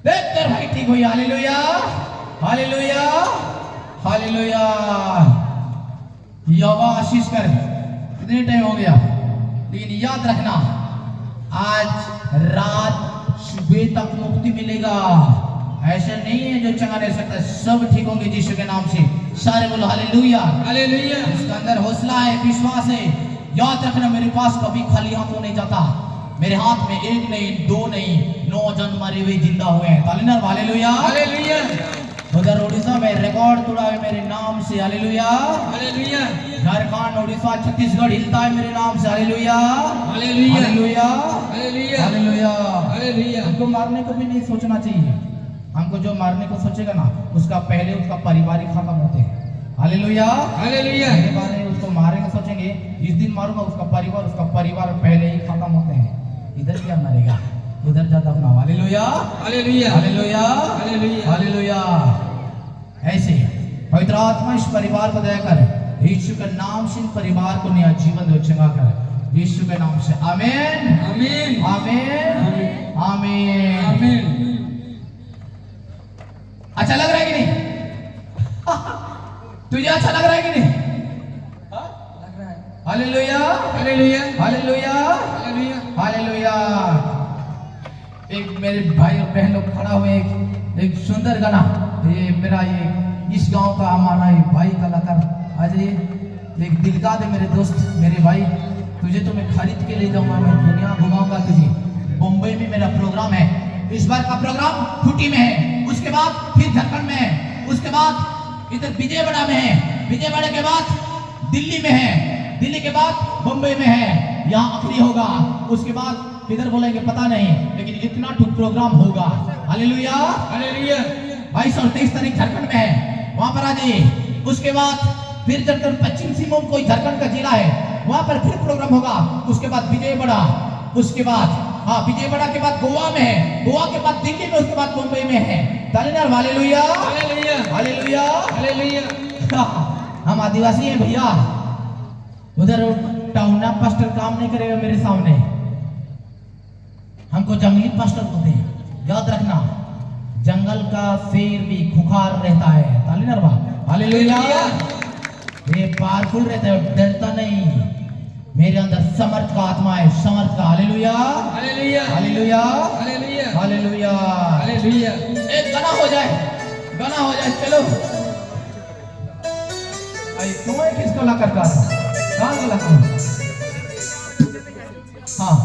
Speaker 4: देख कर भाई ठीक हुई। Hallelujah hallelujah hallelujah. यहोवा आशीष कर। कितने टाइम हो गया, लेकिन याद रखना आज रात सुबह तक मुक्ति मिलेगा। ऐसा नहीं है जो चंगा नहीं सकता, सब ठीक होंगे यीशु के नाम से। सारे बोलो हालेलुया।
Speaker 2: हालेलुया
Speaker 4: इसके अंदर हौसला है, विश्वास है। याद रखना मेरे पास कभी खाली हाथों नहीं जाता। मेरे हाथ में एक नहीं, दो नहीं, 9 जन मरे हुए जिंदा हुए हैं। ताली मार हालेलुया।
Speaker 2: हालेलुया
Speaker 4: उधर उड़ीसा में रिकॉर्ड तोड़ा है मेरे नाम से। हालेलुया।
Speaker 2: हालेलुया
Speaker 4: झारखंड, उड़ीसा, छत्तीसगढ़ हिलता है मेरे नाम से। Hallelujah
Speaker 2: hallelujah
Speaker 4: hallelujah
Speaker 2: hallelujah
Speaker 4: hallelujah.
Speaker 2: Hallelujah
Speaker 4: हमको मारने को भी नहीं सोचना चाहिए। हमको जो मारने को सोचेगा ना, उसका पहले उसका परिवार ही खत्म होते हैं। हालेलुया।
Speaker 2: हालेलुया
Speaker 4: मेरे बारे में उसको मारेंगे सोचेंगे, इस दिन मारूंगा उसका परिवार पहले ही खत्म होते हैं। इधर क्या मरेगा, उधर जाता अपना। Hallelujah
Speaker 2: hallelujah
Speaker 4: hallelujah
Speaker 2: hallelujah
Speaker 4: hallelujah. ऐसे पवित्र आत्मा इस परिवार को दया कर। यीशु के नाम से इन परिवार को नया जीवन दो, चंगा कर यीशु के नाम से। आमीन
Speaker 2: आमीन
Speaker 4: आमीन आमीन।
Speaker 2: आमीन।
Speaker 4: अच्छा लग रहा है कि नहीं? तुझे अच्छा लग रहा है कि नहीं?
Speaker 2: लग रहा है।
Speaker 4: Hallelujah
Speaker 2: hallelujah
Speaker 4: hallelujah
Speaker 2: hallelujah
Speaker 4: hallelujah. एक मेरे भाई और बहन लोग खड़ा हुए, एक सुंदर गाना। ये मेरा ये इस गांव का हमारा ये भाई कलाकार आज ये एक दिल का दे मेरे दोस्त मेरे भाई। तुझे तो मैं खरीद के ले जाऊंगा, मैं दुनिया घुमाऊंगा तुझे। मुंबई में मेरा प्रोग्राम है। इस बार का प्रोग्राम खूंटी में है, उसके बाद फिर झारखंड में है, उसके बाद इधर विजयवाड़ा में है, विजयवाड़ा के बाद दिल्ली में है, दिल्ली के बाद मुंबई में है। यहाँ आखिरी होगा, उसके बाद किधर बोलेंगे पता नहीं, लेकिन इतना ठुक प्रोग्राम होगा। हालेलुया
Speaker 2: हालेलुया
Speaker 4: 22 और 23 तारीख झारखंड में है, वहां पर आ जाइए। उसके बाद फिर झारखंड पश्चिम सिंहभूम कोई झारखंड का जिला है, वहां पर फिर प्रोग्राम होगा। उसके बाद विजयवाड़ा, उसके बाद हाँ विजयवाड़ा के बाद गोवा में है, गोवा के बाद दिल्ली में, उसके बाद मुंबई में है। तालीनार हालेलुया
Speaker 2: हालेलुया
Speaker 4: हालेलुया।
Speaker 2: हालेलुया।
Speaker 4: हम आदिवासी हैं भैया, उधर टाउना पास्टर काम नहीं करेगा मेरे सामने। हमको जंगली पास्टर बोलते हैं। याद रखना, जंगल का शेर भी खुखार रहता है। तालीनार हालेलुया। ये पावरफुल रहता है, डरता नहीं। मेरे अंदर समर्थ का आत्मा है, समर्थ का। Hallelujah
Speaker 2: hallelujah
Speaker 4: hallelujah
Speaker 2: hallelujah
Speaker 4: hallelujah.
Speaker 2: Hallelujah.
Speaker 4: एक गाना हो जाए, गाना हो जाए, चलो। आई क्यों है किसको ला कर कहाँ गला कर? हाँ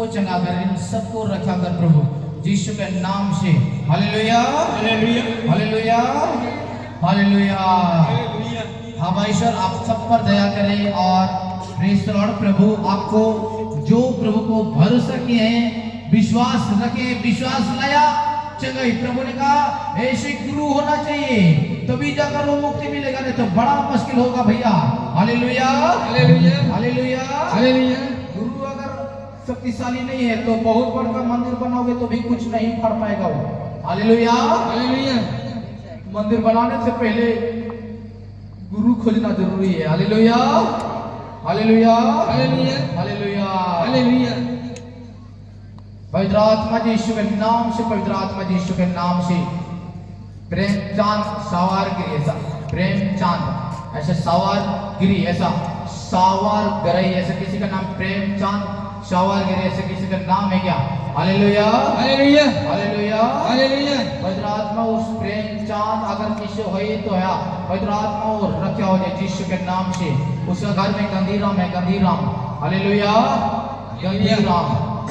Speaker 4: सबको चंगा कर, इन सबको रखा कर प्रभु यीशु के नाम से। Hallelujah
Speaker 2: hallelujah
Speaker 4: hallelujah hallelujah. हाँ भाई ईश्वर आप सब पर दया करें और प्रेज़ द लॉर्ड। प्रभु आपको जो प्रभु को भरोसा किए हैं, विश्वास रखे, विश्वास लाया चंगाई। प्रभु ने कहा ऐसे गुरु होना चाहिए तभी जाकर वो मुक्ति मिलेगा, नहीं तो बड़ा मुश्किल होगा भैया। Hallelujah
Speaker 2: hallelujah
Speaker 4: hallelujah
Speaker 2: hallelujah.
Speaker 4: गुरु अगर शक्तिशाली नहीं है तो बहुत बड़ा मंदिर बनाओगे तो भी कुछ नहीं कर पाएगा वो। Hallelujah
Speaker 2: hallelujah.
Speaker 4: मंदिर बनाने से पहले गुरु खोजना जरूरी है। Hallelujah hallelujah
Speaker 2: hallelujah
Speaker 4: hallelujah
Speaker 2: hallelujah.
Speaker 4: पवित्र आत्मा जी यीशु के नाम से, पवित्र आत्मा जी यीशु के नाम से प्रेम चांद सवार गिरी, ऐसा प्रेम चांद ऐसे सवार गिरी, ऐसा सवार गरई, ऐसे किसी का नाम प्रेम चांद सवार गिरी, ऐसे किसी का नाम है क्या? Hallelujah
Speaker 2: hallelujah
Speaker 4: hallelujah
Speaker 2: hallelujah.
Speaker 4: पवित्र आत्मा उस प्रेम चांद अगर किसी हो तो है पवित्र आत्मा और रखा हो जाए यीशु के नाम से। उसका घर में गंदीराम है, गंदीराम। हालेलुया गंदीराम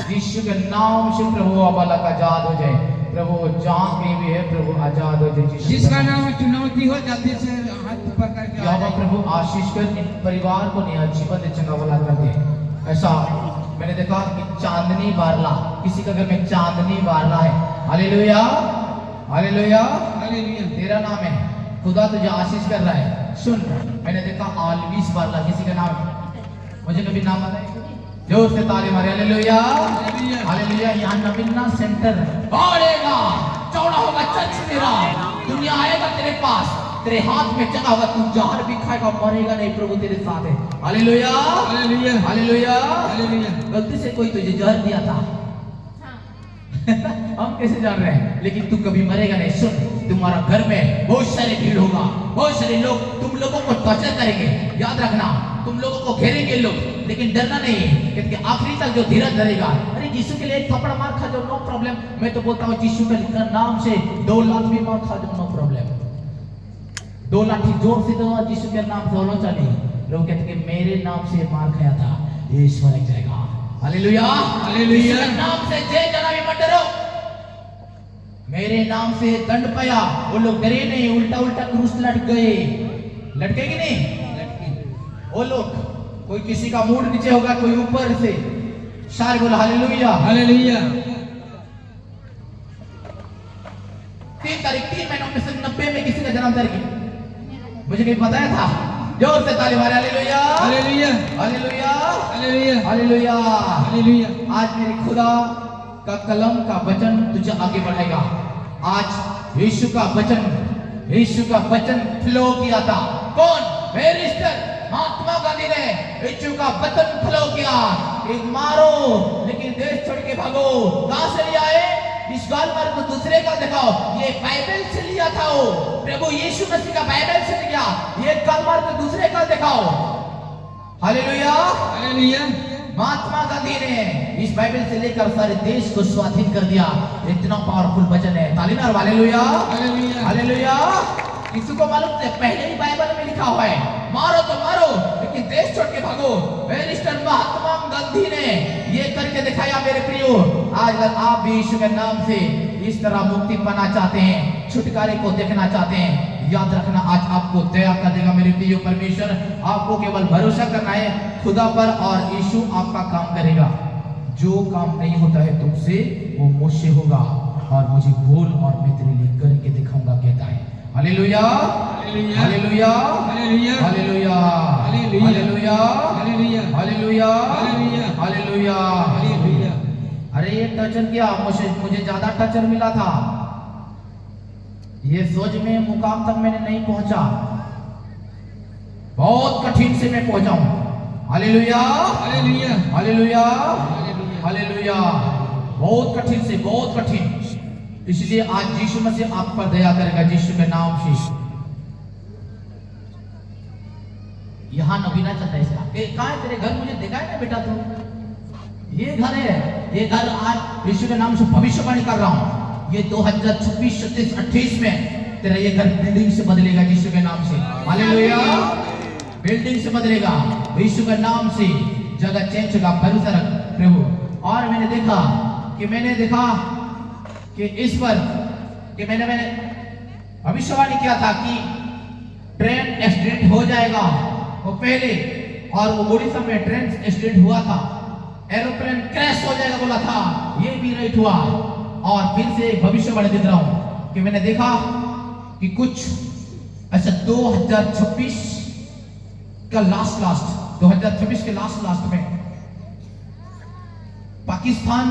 Speaker 4: यीशु के नाम से प्रभु अबाला का आजाद हो जाए। प्रभु जहाँ कहीं भी है प्रभु आजाद हो जाए।
Speaker 2: जिसका नाम चुनौती हो जाती से हाथ पकड़ के
Speaker 4: यहाँ प्रभु आशीष कर इन परिवार को नया जीवन चंगा वाला कर दे। ऐसा मैंने देखा कि चांदनी बारला, किसी का घर में चांदनी बारला है। Hallelujah hallelujah
Speaker 2: hallelujah.
Speaker 4: तेरा नाम है, खुदा तुझे आशीष कर रहा है। सुन मैंने देखा आलवीस बारला, किसी का नाम है, मुझे कभी नाम आता है जोर से ताली मारे। Hallelujah hallelujah. यहाँ नवीना सेंटर बढ़ेगा, चौड़ा होगा चर्च तेरा, दुनिया आएगा तेरे पास, तेरे हाथ में चला होगा, तू जहर भी खाएगा मरेगा नहीं, प्रभु तेरे साथ है। Hallelujah
Speaker 2: hallelujah
Speaker 4: hallelujah
Speaker 2: hallelujah.
Speaker 4: गलती से कोई तुझे जहर दिया था हम कैसे जान रहे हैं, लेकिन तू कभी मरेगा नहीं। सुन तुम्हारा घर में बहुत सारे भीड़ होगा, बहुत सारे लोग तुम लोगों को टॉर्चर करेंगे, याद रखना तुम लोगों को घेरेंगे लोग, लेकिन डरना नहीं है क्योंकि आखिरी तक जो धीरज धरेगा। अरे यीशु के लिए एक थप्पड़ मार खा जाओ, नो प्रॉब्लम। मैं तो बोलता हूँ यीशु के नाम से 2 लाख भी मार खा जाओ, नो प्रॉब्लम। 2 लाठी जोर से दो, यीशु के नाम से दोनों चले। लोग कहते कि मेरे नाम से मार खाया था, ये ईश्वर एक जाएगा। Hallelujah
Speaker 2: hallelujah.
Speaker 4: यीशु के नाम से जय जना भी मत डरो। मेरे नाम से दंड पाया, वो लोग डरे नहीं, उल्टा उल्टा क्रूस लट गए। लटके कि नहीं वो लोग? कोई किसी का मूड नीचे होगा, कोई ऊपर से। सारे बोला हालेलुया
Speaker 2: हालेलुया।
Speaker 4: 3 तारीख 3 महीनों में से 90 में किसी का जन्म तारीख मुझे कहीं बताया था? जोर से ताली मारे। Hallelujah
Speaker 2: hallelujah
Speaker 4: hallelujah
Speaker 2: hallelujah
Speaker 4: hallelujah
Speaker 2: hallelujah.
Speaker 4: आज मेरे खुदा का कलम का वचन तुझे आगे बढ़ाएगा। आज यीशु का वचन फ्लो किया था। कौन? बैरिस्टर महात्मा गांधी ने यीशु का वचन फ्लो किया। एक मारो लेकिन देश छोड़ के भागो। कहां से लिया है? इस गाल मारो तो दूसरे का दिखाओ। ये बाइबल से लिया था, वो प्रभु यीशु मसीह का बाइबल से लिया। ये गाल मारो तो दूसरे का दिखाओ। Hallelujah
Speaker 2: hallelujah.
Speaker 4: महात्मा गांधी ने इस बाइबल से लेकर सारे देश को स्वाधीन कर दिया। इतना पावरफुल वचन है। ताली मारो। Hallelujah
Speaker 2: hallelujah
Speaker 4: hallelujah. किसी को मालूम है पहले ही बाइबल में लिखा हुआ है, मारो तो मारो लेकिन देश छोड़ के भागो। बैरिस्टर महात्मा गांधी ने ये करके दिखाया। मेरे प्रियो, आज अगर आप भी यीशु के नाम से इस तरह मुक्ति पाना चाहते हैं, छुटकारे को देखना चाहते हैं, याद रखना आज आपको दया कर देगा। मेरे प्रियो, परमेश्वर आपको केवल भरोसा करना है खुदा पर और यीशु आपका काम करेगा। जो काम नहीं होता है तुमसे वो मुझसे होगा और मुझे बोल और मैं तेरे लिए करके दिखाऊंगा, कहता है। Hallelujah
Speaker 2: hallelujah
Speaker 4: hallelujah
Speaker 2: hallelujah
Speaker 4: hallelujah
Speaker 2: hallelujah
Speaker 4: hallelujah
Speaker 2: hallelujah
Speaker 4: hallelujah hallelujah
Speaker 2: hallelujah.
Speaker 4: अरे ये टचर क्या, मुझे ज्यादा टचर मिला था। ये सोच में मुकाम तक मैंने नहीं पहुंचा, बहुत कठिन से मैं पहुंचा हूं। Hallelujah
Speaker 2: hallelujah
Speaker 4: hallelujah
Speaker 2: hallelujah
Speaker 4: hallelujah. बहुत कठिन से बहुत कठिन। इसलिए आज यीशु मसीह आप पर दया करेगा यीशु के नाम से। यहाँ नवीना चलता है इसका। कहाँ है तेरे घर? मुझे देखा है ना बेटा तू, ये घर है। ये घर आज यीशु के नाम से भविष्यवाणी कर रहा हूँ। ये 2026, 27, 28 में तेरा ये घर बिल्डिंग से बदलेगा यीशु के नाम से। हालेलुया। बिल्डिंग से बदलेगा यीशु के नाम से। जगह चेंज होगा। भरोसा रख प्रभु और मैंने देखा कि इस पर कि मैंने भविष्यवाणी किया था कि ट्रेन एक्सीडेंट हो जाएगा। वो पहले और वो उड़ीसा में ट्रेन एक्सीडेंट हुआ था, एरोप्लेन क्रैश हो जाएगा बोला था, ये भी राइट हुआ। और फिर से भविष्यवाणी देख रहा हूं कि मैंने देखा कि कुछ ऐसा 2026 का लास्ट 2026 के लास्ट में पाकिस्तान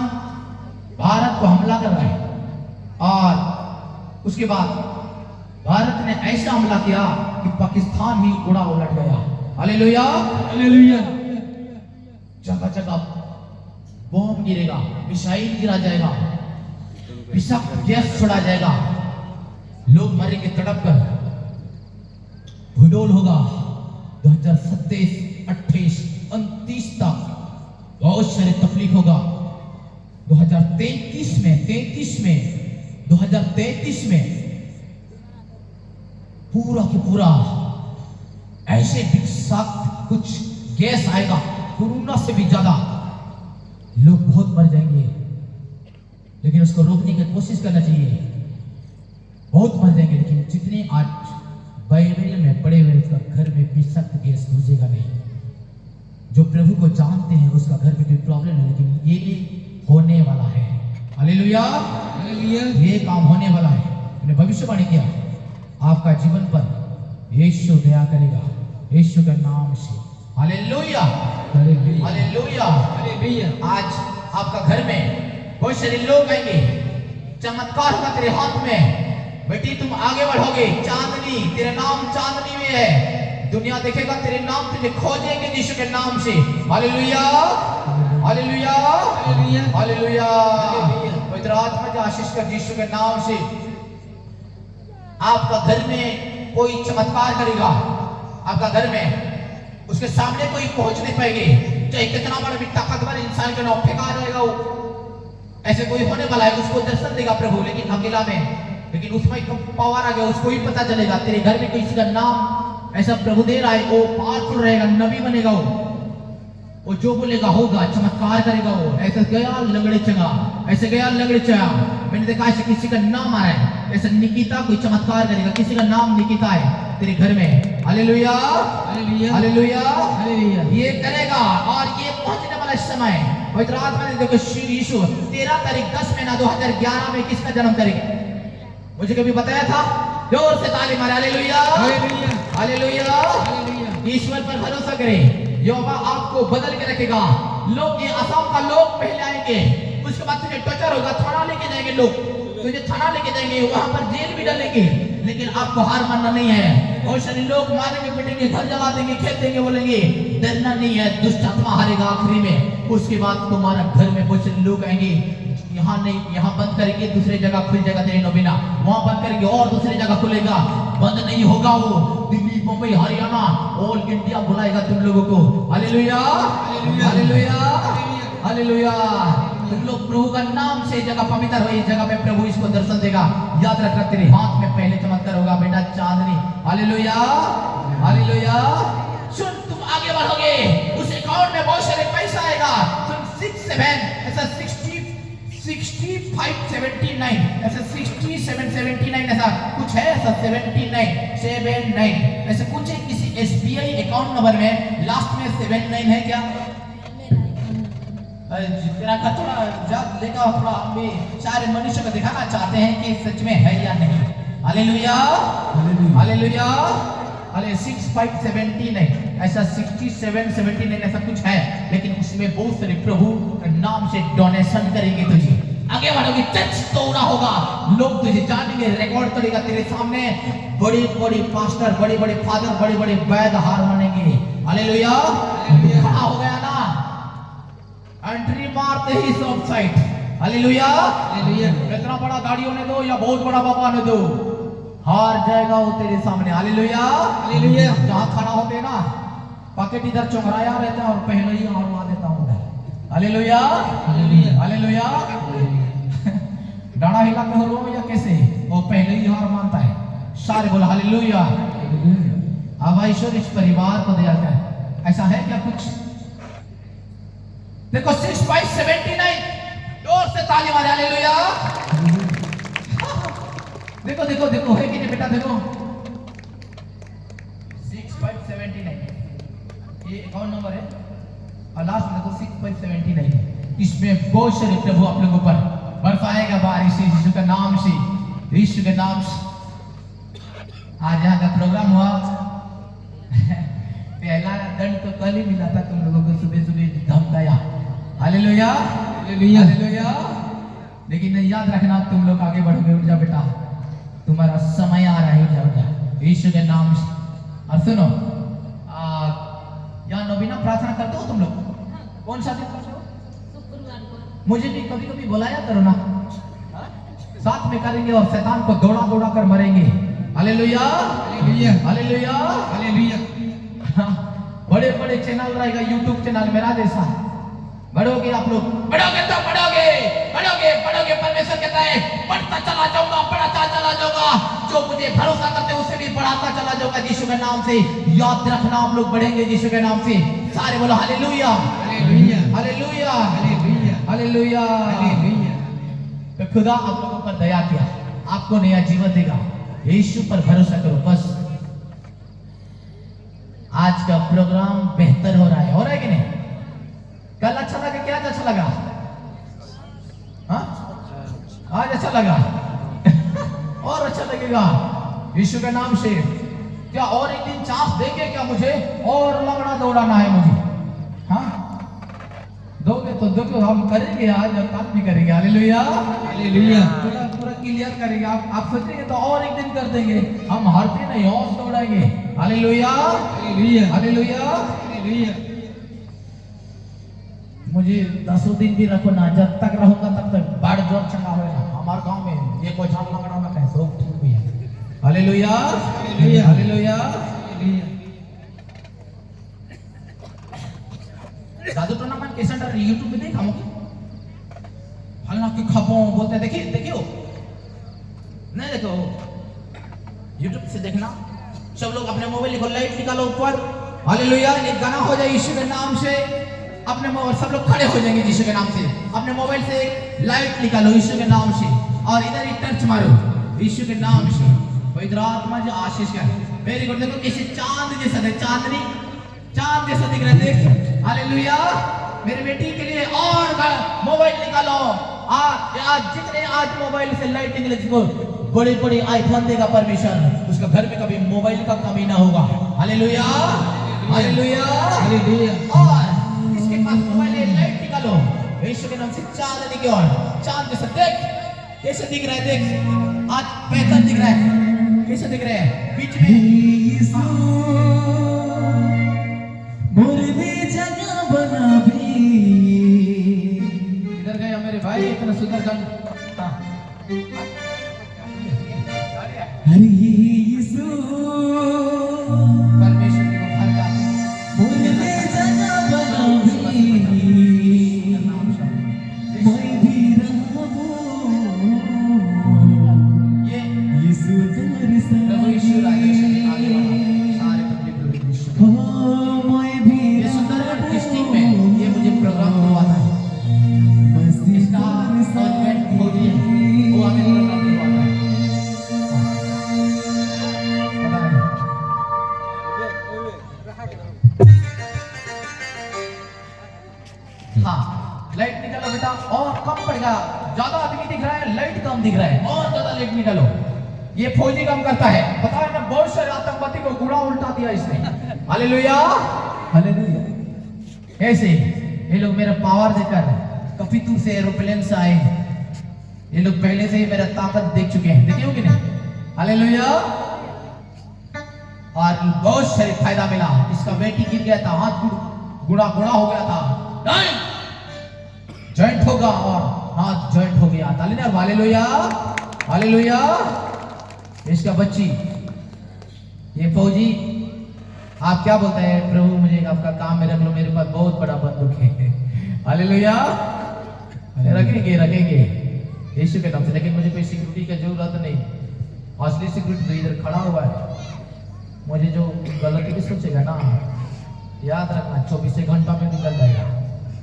Speaker 4: भारत को हमला कर रहा है और उसके बाद भारत ने ऐसा हमला किया कि पाकिस्तान ही उड़ा उलट गया। Hallelujah
Speaker 2: hallelujah.
Speaker 4: जगह जगह बम गिरेगा, मिसाइल गिरा जाएगा, विषाक्त गैस छोड़ा जाएगा, लोग मरेंगे तड़प कर, भूडोल होगा। 2027, 28, 29 तक बहुत सारे तकलीफ होगा। 2033 में पूरा के पूरा ऐसे विषाक्त कुछ गैस आएगा, कोरोना से भी ज्यादा, लोग बहुत मर जाएंगे। लेकिन उसको रोकने की कोशिश करना चाहिए। बहुत मर जाएंगे, लेकिन जितने आज बाइबल में पढ़े हुए उसका घर में विषाक्त गैस घुसेगा नहीं। जो प्रभु को जानते हैं उसका घर में कोई प्रॉब्लम नहीं, लेकिन ये होने वाला है। Hallelujah
Speaker 2: hallelujah.
Speaker 4: ये काम होने वाला है। मैंने भविष्यवाणी किया आपका जीवन पर यीशु दया करेगा, यीशु के नाम से। Hallelujah
Speaker 2: hallelujah.
Speaker 4: हालेलुया।
Speaker 2: हालेलुया।
Speaker 4: आज आपका घर में बहुत सारे लोग आएंगे, चमत्कार होगा तेरे हाथ में। बेटी तुम आगे बढ़ोगे, चांदनी, तेरा नाम चांदनी में है। दुनिया देखेगा तेरे नाम, तुझे खोजेंगे यीशु के नाम से। Hallelujah hallelujah
Speaker 2: hallelujah.
Speaker 4: हालेलुया। पवित्र आत्मा की आशीष कर यीशु के नाम से। आपका घर में कोई चमत्कार करेगा, आपका घर में उसके सामने कोई पहुंच नहीं पाएंगे, चाहे कितना बड़ा भी ताकतवर इंसान के नाम फेंका रहेगा वो, ऐसे कोई होने वाला है, उसको दर्शन देगा प्रभु, लेकिन अकेला में, लेकिन उसमें पावर आ गया, उसको ही पता चलेगा। तेरे घर में किसी का नाम ऐसा प्रभु दे रहा है, वो पावरफुल रहेगा, नबी बनेगा वो जो बोलेगा होगा, चमत्कार करेगा वो। ऐसे गया लंगड़े चंगा, ऐसे गया लंगड़े चंगा। मैंने देखा ऐसे किसी का नाम आ रहा है, ऐसे निकिता कोई चमत्कार करेगा, किसी का नाम निकिता है तेरे घर में। Hallelujah
Speaker 2: hallelujah.
Speaker 4: Hallelujah
Speaker 2: hallelujah.
Speaker 4: ये करेगा और ये पहुंचने वाला समय। पवित्र आत्मा ने देखो श्री यीशु 13 तारीख 10 महीना 2011 में किसका जन्म करेंगे, मुझे कभी बताया था? जोर से ताली मारे। Hallelujah
Speaker 2: hallelujah.
Speaker 4: हालेलुया।
Speaker 2: हालेलुया।
Speaker 4: ईश्वर पर भरोसा करें, यहोवा आपको बदल के रखेगा। लोग ये असम का लोग पहले आएंगे, उसके बाद तुझे टॉर्चर होगा, थाना लेके जाएंगे लोग, तुझे थाना लेके जाएंगे, वहां पर जेल भी डालेंगे, लेकिन आपको हार मानना नहीं है। बहुत सारे लोग मारेंगे, पीटेंगे, घर जला देंगे, खेत देंगे, बोलेंगे डरना नहीं है, दुष्ट आत्मा हारेगा आखिरी में। उसके बाद तुम्हारा घर में बहुत सारे लोग आएंगे, यहाँ नहीं, यहाँ बंद करेंगे, दूसरी जगह खुल जाएगा तेरी नबीना, वहां बंद करेंगे और दूसरी जगह खुलेगा, बंद नहीं होगा वो। दिल्ली, मुंबई, हरियाणा, ऑल इंडिया बुलाएगा तुम लोगों को। Hallelujah hallelujah hallelujah. तुम लोग प्रभु का नाम से जगह पवित्र हो, इस जगह में प्रभु इसको दर्शन देगा। याद रखना तेरे हाथ में पहले चमत्कार होगा बेटा, चांदनी। Hallelujah hallelujah. सुन, तुम आगे बढ़ोगे, उस अकाउंट में बहुत सारे पैसा आएगा। तुम 67 ऐसा 65 79 ऐसा 67 79 ऐसा कुछ है, ऐसा 79 ऐसा कुछ है। किसी SBI अकाउंट नंबर में लास्ट में 79 है क्या? तेरा का थोड़ा जात लेगा, थोड़ा हम भी सारे मनुष्य को दिखाना चाहते हैं कि सच में है या नहीं। Hallelujah hallelujah. अरे 6579 ऐसा 67 79 ऐसा कुछ है, लेकिन उसमें बहुत सारे प्रभु नाम से डोनेशन करेंगे। तुझे आगे बढ़ोगे, चर्च तोड़ा होगा, लोग तुझे जानेंगे, रिकॉर्ड करेगा तेरे सामने। बड़े बड़े पास्टर, बड़े बड़े फादर, बड़े बड़े वैद हार मानेंगे। हालेलुया। खड़ा हो गया ना, एंट्री मारते ही सब साइड। Hallelujah
Speaker 2: hallelujah.
Speaker 4: कितना बड़ा गाड़ी होने दो या बहुत बड़ा बाबा होने दो, हार जाएगा वो तेरे सामने। Hallelujah
Speaker 2: hallelujah.
Speaker 4: जहाँ खड़ा होते हैं ना, पॉकेट इधर चौंघराया रहता है और पहले ही हरवा देता हूँ उधर। Hallelujah
Speaker 2: hallelujah.
Speaker 4: हालेलुया। डाढ़ा हिला के हो या कैसे, वो पहले ही हार मानता है। सारे बोला हालेलुया। अब ईश्वर इस परिवार को दिया जाए, ऐसा है क्या कुछ? देखो 6:79, जोर से ताली मारे, हालेलुया। देखो देखो देखो, है कि नहीं बेटा, देखो 6:79, ये कौन नंबर है, और लास्ट में देखो 6:79। इसमें बहुत सारे प्रभु आप लोगों पर बरसाएगा बारिश यीशु के नाम से, यीशु के नाम से। आज यहाँ का प्रोग्राम हुआ, पहला दंड तो कल ही मिला था तुम लोगों को, सुबह सुबह धमकाया, हालेलुया हालेलुया हालेलुया। लेकिन याद रखना, तुम लोग आगे बढ़ोगे, उठ जा बेटा, तुम्हारा समय आ रहा है, उठ जा उठ जा, यीशु के नाम से। और सुनो, यहाँ नवीना प्रार्थना करते हो तुम लोग, कौन सा दिन करते हो? मुझे भी कभी कभी बुलाया करो ना, साथ में करेंगे और शैतान को दौड़ा दौड़ा कर मरेंगे, हालेलुया हालेलुया हालेलुया हालेलुया। बड़े बड़े चैनल रहेगा, यूट्यूब चैनल मेरा जैसा, बढ़ोगे आप लोग, बढ़ोगे तो बढ़ोगे बढ़ोगे बढ़ोगे। परमेश्वर कहता है बढ़ता चला जाऊंगा, बढ़ता चला जाऊंगा, जो मुझे भरोसा करते हैं उससे भी बढ़ाता चला जाऊंगा यीशु के नाम से। याद रखना, आप लोग बढ़ेंगे यीशु के नाम से। सारे बोलो hallelujah hallelujah hallelujah hallelujah hallelujah hallelujah. तो खुदा आप लोगों पर दया किया, आपको नया जीवन देगा, यीशु पर भरोसा करो बस। आज का प्रोग्राम बेहतर हो रहा है कि नहीं? कल अच्छा लगा, क्या अच्छा लगा? हाँ, आज अच्छा लगा और अच्छा लगेगा यीशु के नाम से। क्या और एक दिन चांस देंगे क्या मुझे? और लगना दौड़ाना है मुझे, हाँ दोगे तो देखो, हम करेंगे आज और कल भी करेंगे, हालेलुया हालेलुया। पूरा पूरा क्लियर करेंगे। आप सोचेंगे तो और एक दिन कर देंगे, हम हारते नहीं, और दौड़ाएंगे, हालेलुया हालेलुया हालेलुया हालेलुया। मुझे 10 दिन भी रखो ना, जब तक रहूंगा तब तक बड़ जोर चंगा होगा। हमारे गांव में ये कोई झाड़ लगना ना कहे, सब ठीक हुई है, हालेलुया हालेलुया हालेलुया हालेलुया। जादू टूर्नामेंट के सेंटर यूट्यूब पे देखा मुझे, हालांकि खबों बोलते देखियो नहीं, देखो यूट्यूब से देखना। सब लोग अपने मोबाइल को लाइट निकालो ऊपर, हालेलुया। एक गाना हो जाए यीशु के नाम से, अपने मोबाइल सब लोग खड़े हो जाएंगे यीशु के नाम से। अपने मोबाइल से लाइट निकालो यीशु के नाम से, और इधर ही टच मारो यीशु के नाम से। पवित्र आत्मा जो आशीष कर, वेरी गुड। देखो किसी चांद जैसा है, चांदनी चांद जैसा दिख रहा है, देख, हालेलुया। मेरी बेटी के लिए और मोबाइल निकालो, आज जितने आज मोबाइल से लाइट निकले, बड़े बड़े आईफोन देगा परमेश्वर, उसका घर में कभी मोबाइल का कमी ना होगा, हालेलुया हालेलुया हालेलुया। और इसके पास मोबाइल है, लाइट निकालो यीशु के नाम से, चांदनी की ओर, चांद जैसा देख, कैसे दिख रहा है, देख आज पैटर्न दिख रहा है, कैसे दिख रहा है बीच में, जगह बना भी। इधर गया मेरे भाई, इतना सुंदर गाना, परमेश्वर की गुहार का जगह बना भी, मैं भी रहूं, ये यीशु तुम्हारे साथ, प्रभु यीशु आगे सारे पब्लिक यीशु, मैं भी ये सुंदर डिस्ट्रिक्ट में ये मुझे प्रोग्राम हुआ था, इसका गवर्नमेंट हो गया, वो हमें प्रोग्राम हुआ था। हाँ, लाइट निकालो बेटा, और कम पड़ेगा, ज्यादा आदमी दिख रहा है, लाइट कम दिख रहा है, और ज्यादा लाइट निकालो। ये फौजी काम करता है, पता है ना, बहुत सारे आतंकवादी को गुड़ा उल्टा दिया इसने, हालेलुया हालेलुया। ऐसे ये लोग मेरा पावर देखकर कपितू से एरोप्लेन से आए, ये लोग पहले से ही मेरा ताकत देख चुके हैं, देखे हो कि नहीं, हालेलुया। और बहुत सारे फायदा मिला, इसका बेटी गिर गया था, हाथ गुड़ा गुड़ा हो गया था, जॉइंट होगा और हाथ जॉइंट हो गया, हालेलुया हालेलुया। इसका बच्ची, ये फौजी, आप क्या बोलते हैं, प्रभु मुझे आपका काम में रख लो, मेरे पास बहुत बड़ा बंदूक है, हालेलुया। रखेंगे रखेंगे यीशु के नाम से, लेकिन मुझे कोई सिक्योरिटी की जरूरत नहीं, असली सिक्योरिटी तो इधर खड़ा हुआ है। मुझे जो गलती भी सोचेगा ना, याद रखना 24 घंटा में निकल जाएगा,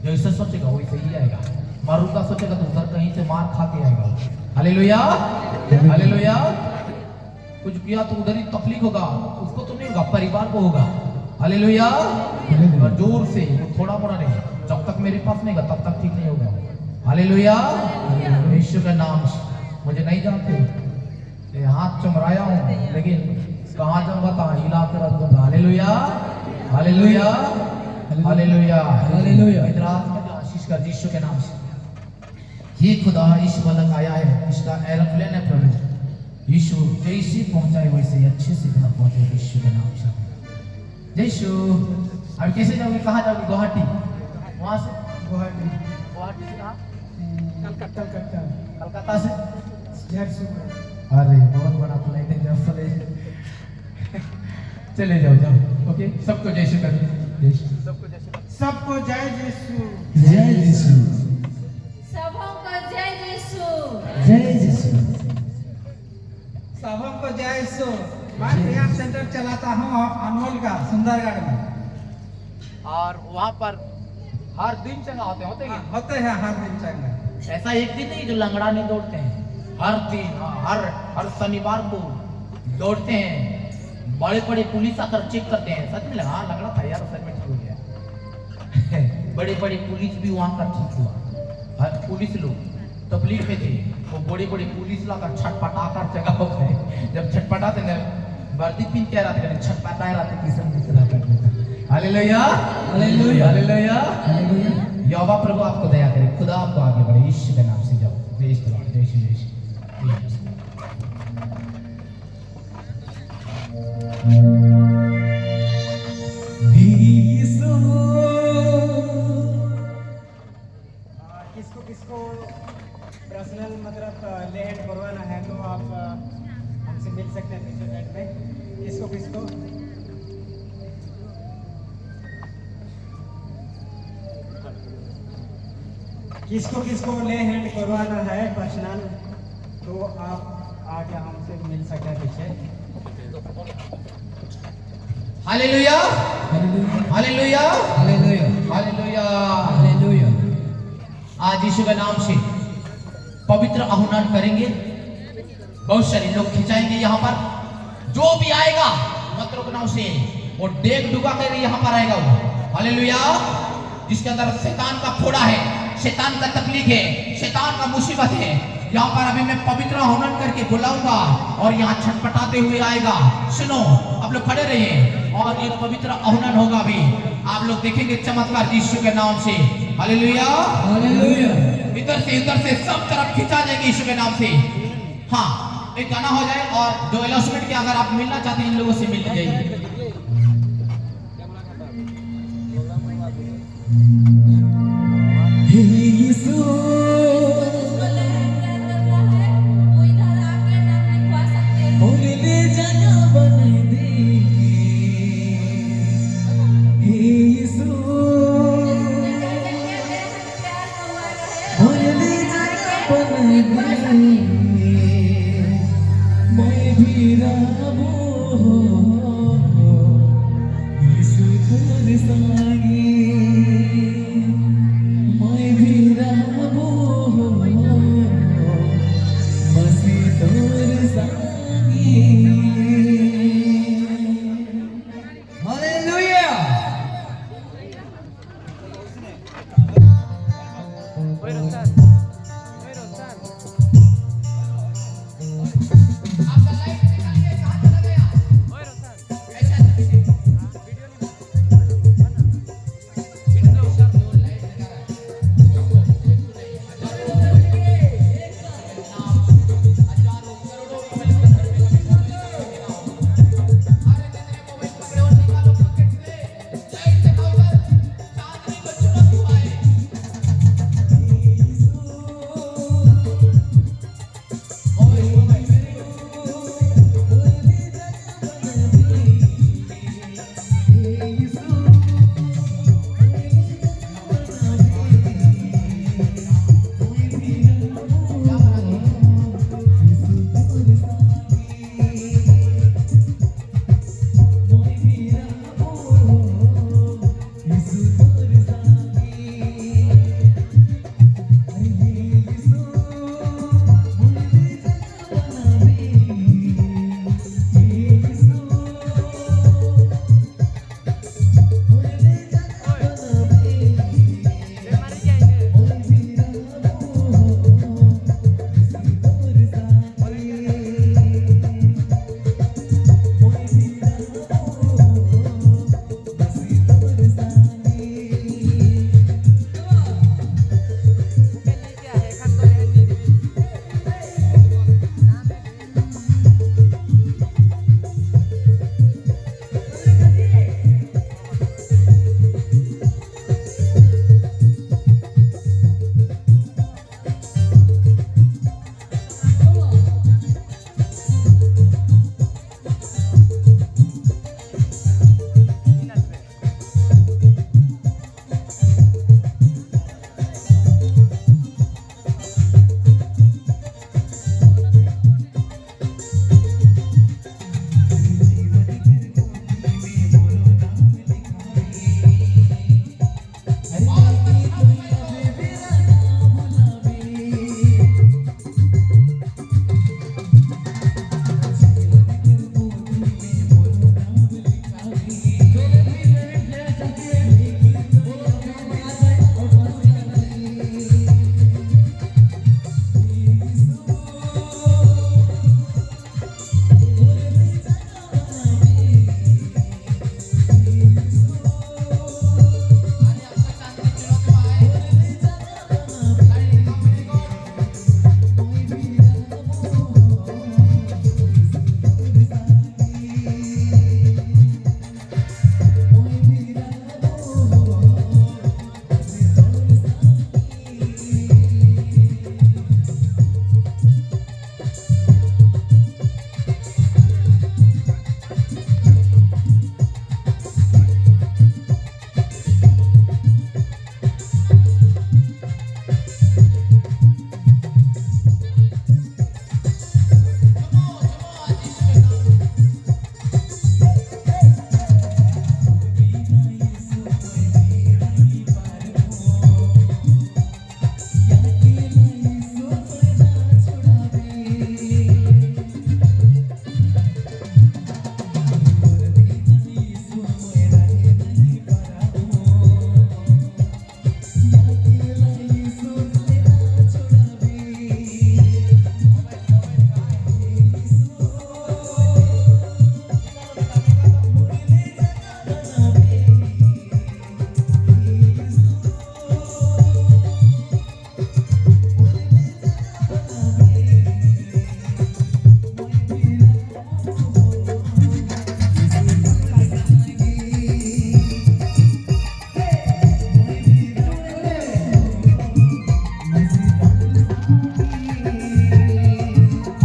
Speaker 4: जैसे सोचेगा वैसे ही आएगा। मारूंगा सोचेगा तो उधर कहीं से मार खा के आएगा। Hallelujah, hallelujah. कुछ किया तो उधर ही तकलीफ होगा, उसको तो नहीं होगा, परिवार को होगा। हालेलुया। और जोर से, वो थोड़ा मोड़ा नहीं, जब तक मेरे पास नहीं होगा तब तक ठीक नहीं होगा। हालेलुया, यीशु का नाम से। मुझे नहीं जानते, ये हाथ चमराया हूँ, लेकिन कहाँ जाऊंगा कहाँ हिला कर रख दूंगा। Hallelujah, hallelujah, hallelujah, hallelujah. इधर आत्मा का आशीष कर यीशु के नाम से। ये खुदा इस बलक आया है, इसका एरोप्लेन है प्रभु। यीशु जैसे पहुंचाए वैसे अच्छे से घर पहुंचे यीशु के नाम से। यीशु, अब कैसे जाओगे, कहाँ जाओगे? गुवाहाटी, वहाँ से गुवाहाटी, गुवाहाटी से कहाँ? कलकत्ता, कलकत्ता से झारसुगुड़ा। अरे बहुत बड़ा फ्लाइट है, जब चले जाओ जाओ। ओके, सबको जय श्री कर, सबको जय श्री, सबको जय यीशु, जय यीशु,
Speaker 5: सबों को जय यीशु,
Speaker 4: जय यीशु,
Speaker 2: सबों को जय यीशु। मैं प्रेयर सेंटर चलाता हूँ अनमोल का सुंदरगढ़ में,
Speaker 4: और वहाँ पर हर दिन चंगा होते हैं
Speaker 2: होते हैं हर दिन चंगा।
Speaker 4: ऐसा एक दिन नहीं जो लंगड़ा नहीं दौड़ते हैं, हर दिन, हर शनिवार को दौड़ते हैं। बड़े बड़े पुलिस आकर चेक करते हैं, सच में लगा लंगड़ा था यार, सच में ठीक हो गया। बड़े बड़े पुलिस भी वहाँ का ठीक हुआ। हर पुलिस लोग तबलीग में थे, वो बड़े बड़े पुलिस लाकर छटपटाकर जगह हो गए। जब छटपटाते ना, वर्दी पिन कह रहा था, छटपटा रहा था, किस्म किस्म का। Hallelujah, hallelujah, hallelujah, hallelujah. Yahowa प्रभु आपको दया करे, खुदा आपको आगे बढ़े, यीशु के नाम से जाओ। जय श्री राम, जय श्री, जय श्री।
Speaker 6: किसको किसको पर्सनल मतलब ले हैंड करवाना है तो आप हमसे मिल सकते हैं पीछे साइड में। किसको किसको किसको किसको ले हैंड करवाना है पर्सनल, तो आप आके हमसे मिल सकते हैं पीछे।
Speaker 4: Hallelujah, hallelujah, hallelujah, hallelujah, hallelujah. आज यीशु के नाम से पवित्र आह्वान करेंगे। बहुत सारे लोग खिंचाएंगे यहाँ पर। जो भी आएगा मंत्रों के नाम से वो डेग डुबा कर यहाँ पर आएगा वो। हालेलुया। जिसके अंदर शैतान का फोड़ा है, शैतान का तकलीफ है, शैतान का मुसीबत है, यहाँ पर अभी मैं पवित्र आह्वान करके बुलाऊंगा और यहाँ छटपटाते हुए आएगा। सुनो, आप लोग खड़े रहिए और एक पवित्र आह्वान होगा। अभी आप लोग देखेंगे चमत्कार यीशु के नाम से। Hallelujah, hallelujah. इधर से सब तरफ खिंचा जाएंगे यीशु के नाम से। हाँ, एक गाना हो जाए और जो एनाउंसमेंट के अगर आप मिलना चाहते हैं इन लोगों से मिल जाइए।
Speaker 7: मसी तोर सागी